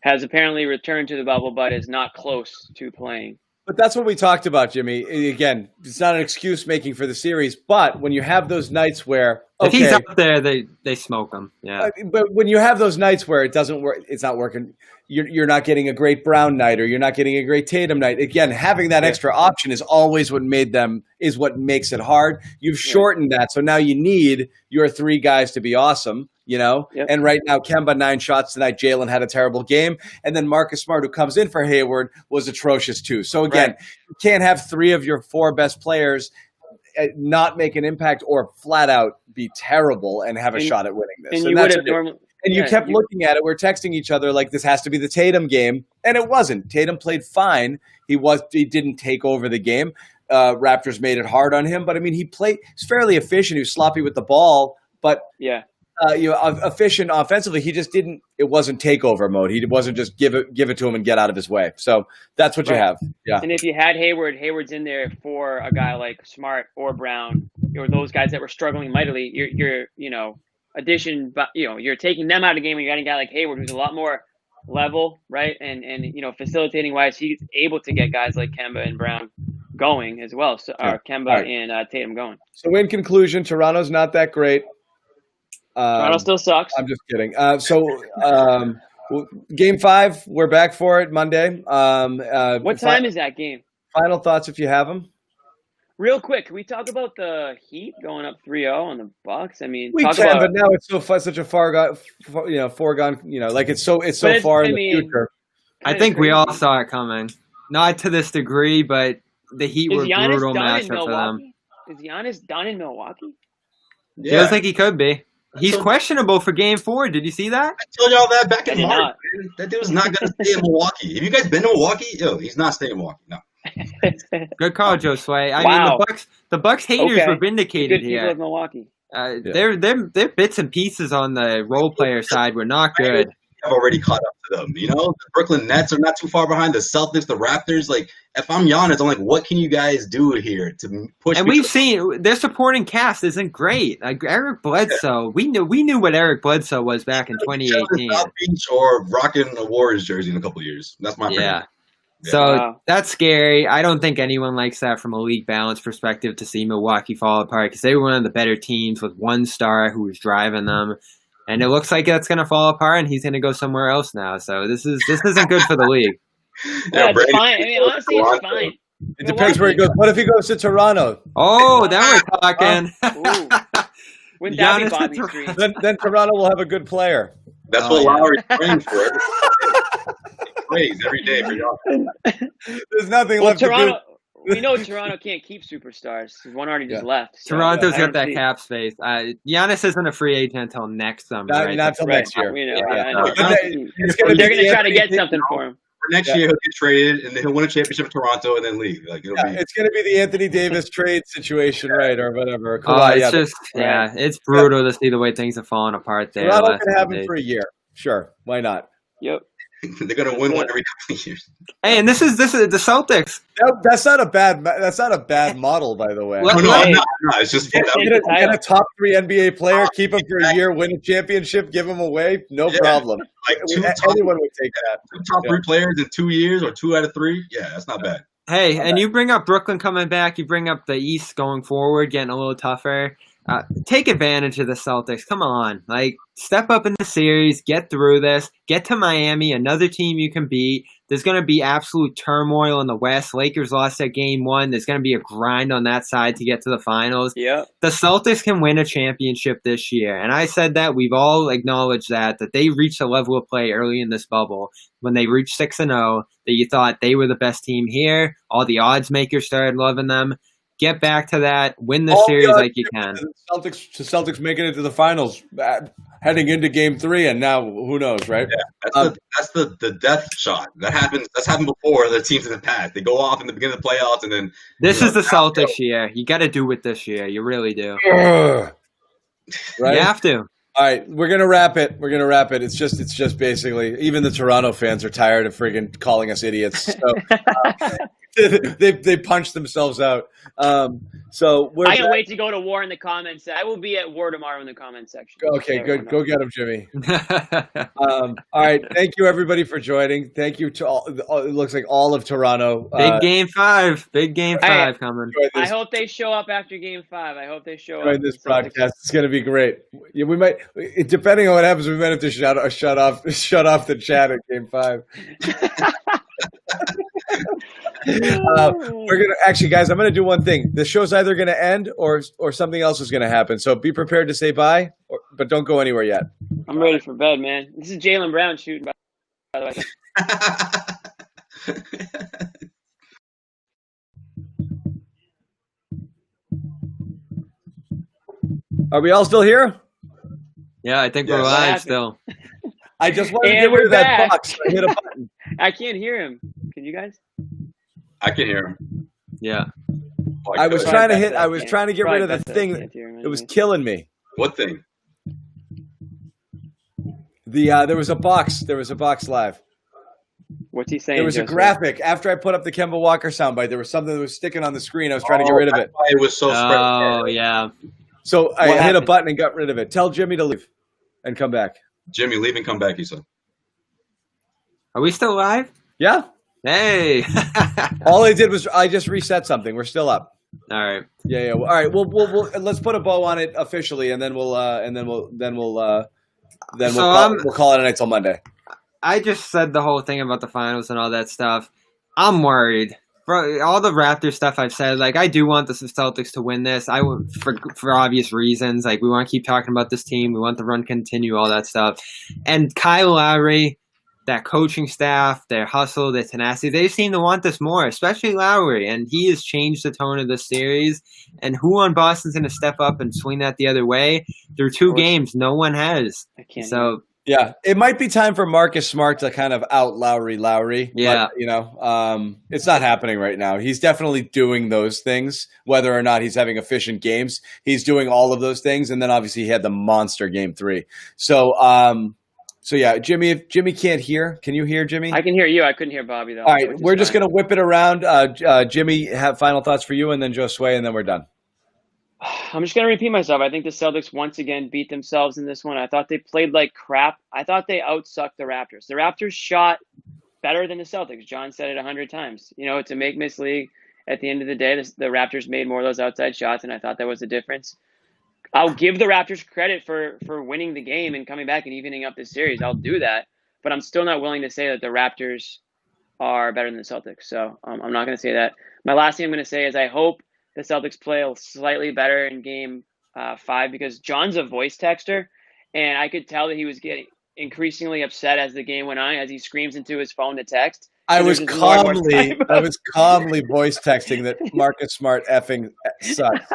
has apparently returned to the bubble but is not close to playing. But that's what we talked about, Jimmy. Again, it's not an excuse making for the series, but when you have those nights where if he's up there, they smoke him. Yeah. But when you have those nights where it doesn't work, it's not working. You're not getting a great Brown night, or you're not getting a great Tatum night. Again, having that extra option is always what makes it hard. You've shortened that, so now you need your 3 guys to be awesome. And right now, Kemba 9 shots tonight. Jalen had a terrible game, and then Marcus Smart, who comes in for Hayward, was atrocious too. So again, you can't have 3 of your 4 best players not make an impact or flat out be terrible and have a shot at winning this. And you would have normally. And you kept looking at it. We're texting each other like this has to be the Tatum game, and it wasn't. Tatum played fine. He didn't take over the game. Raptors made it hard on him, but I mean, he's fairly efficient. He was sloppy with the ball, but efficient offensively. He just didn't. It wasn't takeover mode. He wasn't just give it to him and get out of his way. So that's what you have. Yeah. And if you had Hayward's in there for a guy like Smart or Brown, or those guys that were struggling mightily. You're addition, but you're taking them out of the game, and you're getting a guy like Hayward who's a lot more level, right? And facilitating wise, he's able to get guys like Kemba and Brown going as well. So Kemba and Tatum going. So in conclusion, Toronto's not that great. Toronto still sucks. I'm just kidding. Game 5, we're back for it Monday. What time is that game? Final thoughts if you have them. Real quick, can we talk about the Heat going up 3-0 on the Bucks? I mean, we can, but now it's such a foregone. Like it's so far in the future. I think we all saw it coming. Not to this degree, but the Heat were a brutal matchup for them. Is Giannis done in Milwaukee? Yeah. Feels like he could be. He's questionable for Game 4. Did you see that? I told y'all that back in March. That dude's not going to stay in Milwaukee. Have you guys been to Milwaukee? He's not staying in Milwaukee. No. Good call, Joe Sway. I mean, the Bucks haters were vindicated here. Good people of Milwaukee. Their bits and pieces on the role player side were not good. I've already caught up to them. The Brooklyn Nets are not too far behind. The Celtics, the Raptors. Like, if I'm Giannis, I'm like, what can you guys do here to push? And we've seen their supporting cast isn't great. Like Eric Bledsoe, we knew what Eric Bledsoe was back in 2018. South Beach or rocking a Warriors jersey in a couple of years. That's my opinion. So that's scary. I don't think anyone likes that from a league balance perspective to see Milwaukee fall apart because they were one of the better teams with one star who was driving them. And it looks like that's going to fall apart, and he's going to go somewhere else now. So this isn't good for the league. It's fine. I mean, honestly, it's fine. It depends where he goes. What if he goes to Toronto? Oh, now we're talking. Wouldn't that be Bobby Street? Then Toronto will have a good player. That's what Lowry's praying for. Praise every day for y'all. There's nothing left to do. We know Toronto can't keep superstars. One already just left. So Toronto's got that cap space. Giannis isn't a free agent until next summer. Not until next year. I know. They're going to try to get something for him. next year he'll get traded, and then he'll win a championship in Toronto, and then leave. Like it's going to be the Anthony Davis trade situation, right, or whatever. It's brutal to see the way things have fallen apart there. Toronto can have him for a year. Sure, why not? Yep. They're gonna win one every couple of years. Hey, and this is the Celtics. That's not a bad model, by the way. No, it's just get a top 3 NBA player, keep him for a year, win a championship, give him away, no problem. Like anyone would take that. 2 top 3 players in 2 years, or 2 out of 3. Yeah, that's not bad. Hey, and you bring up Brooklyn coming back. You bring up the East going forward, getting a little tougher. Take advantage of the Celtics. Come on. Like, step up in the series. Get through this. Get to Miami, another team you can beat. There's going to be absolute turmoil in the West. Lakers lost that game 1. There's going to be a grind on that side to get to the finals. Yeah. The Celtics can win a championship this year. And I said that. We've all acknowledged that they reached a level of play early in this bubble when they reached 6-0, that you thought they were the best team here. All the odds makers started loving them. Get back to that. Win the series like you can. Celtics making it to the finals, heading into Game 3, and now who knows, right? Yeah, that's the death shot. That's happened before. The teams in the past, they go off in the beginning of the playoffs, and then this is the Celtics year. You got to do it this year. You really do. Right? You have to. All right, we're gonna wrap it. It's just basically, even the Toronto fans are tired of friggin' calling us idiots. So they punched themselves out. So I can't wait to go to war in the comments. I will be at war tomorrow in the comments section. Okay, good. Go get him, Jimmy. All right, thank you everybody for joining. Thank you to all. It looks like all of Toronto. Big game 5 coming. I hope they show up after Game 5. I hope they show up. This broadcast, it's going to be great. Yeah, we might, depending on what happens, we might have to shut off the chat at Game 5. We're gonna actually, guys. I'm gonna do one thing. The show's either gonna end or something else is gonna happen. So be prepared to say bye, but don't go anywhere yet. I'm ready for bed, man. This is Jaylen Brown shooting. By the way. Are we all still here? Yeah, I think we're live still. I just wanted to get rid of that box. I hit a button. I can't hear him. Can you guys? I can hear him. Yeah. I was trying to get rid of the thing. It was killing me. What thing? There was a box. There was a box live. What's he saying? There was a graphic after I put up the Kemba Walker soundbite. There was something that was sticking on the screen. I was trying to get rid of it. It was so spread. Oh yeah. So I hit a button and got rid of it. Tell Jimmy to leave and come back. Jimmy, leave and come back. He said. Are we still live? Yeah. Hey. All I did was I just reset something. We're still up. All right. Yeah. All right. We'll let's put a bow on it officially, and then we'll call it a night till Monday. I just said the whole thing about the finals and all that stuff. I'm worried. For all the Raptors stuff I've said, like, I do want the Celtics to win this. For obvious reasons. Like, we want to keep talking about this team. We want the run continue, all that stuff. And Kyle Lowry, that coaching staff, their hustle, their tenacity, they seem to want this more, especially Lowry. And he has changed the tone of this series. And who on Boston's going to step up and swing that the other way? Through 2 games, no one has. So, yeah, it might be time for Marcus Smart to kind of out Lowry. Yeah. But, it's not happening right now. He's definitely doing those things, whether or not he's having efficient games. He's doing all of those things. And then obviously he had the monster Game 3. So yeah, Jimmy, if Jimmy can't hear, can you hear Jimmy? I can hear you. I couldn't hear Bobby though. All right, we're just going to whip it around. Jimmy, have final thoughts for you, and then Josue, and then we're done. I'm just going to repeat myself. I think the Celtics once again beat themselves in this one. I thought they played like crap. I thought they outsucked the Raptors. The Raptors shot better than the Celtics. John said it 100 times. It's a make-miss league. At the end of the day, the Raptors made more of those outside shots, and I thought that was the difference. I'll give the Raptors credit for winning the game and coming back and evening up this series. I'll do that, but I'm still not willing to say that the Raptors are better than the Celtics. So I'm not going to say that. My last thing I'm going to say is I hope the Celtics play slightly better in Game 5 because John's a voice texter, and I could tell that he was getting increasingly upset as the game went on as he screams into his phone to text. I was calmly voice texting that Marcus Smart effing sucks.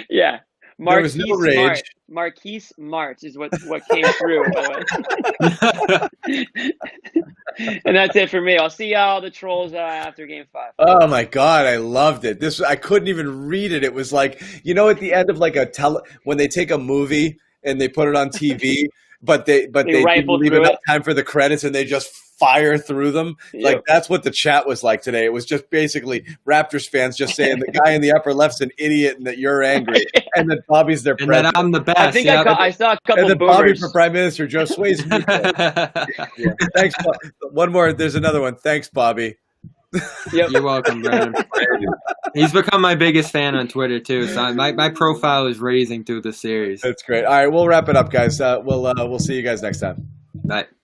Yeah. There was no rage. Marquise March is what came through, by the way. And that's it for me. I'll see all the trolls after Game 5. Oh my God, I loved it. I couldn't even read it. It was like, at the end of like when they take a movie and they put it on TV, but they didn't leave enough time for the credits and they just fire through them. Yep. Like that's what the chat was like today. It was just basically Raptors fans just saying the guy in the upper left's an idiot and that you're angry and that Bobby's their president. And that I'm the best. I think I saw a couple and of Bobby boomers. for Prime Minister, Joe Swayze. Yeah. Thanks. One more. There's another one. Thanks, Bobby. Yep. You're welcome, Brandon. He's become my biggest fan on Twitter too. So my profile is raising through the series. That's great. All right, we'll wrap it up, guys. We'll see you guys next time. Bye.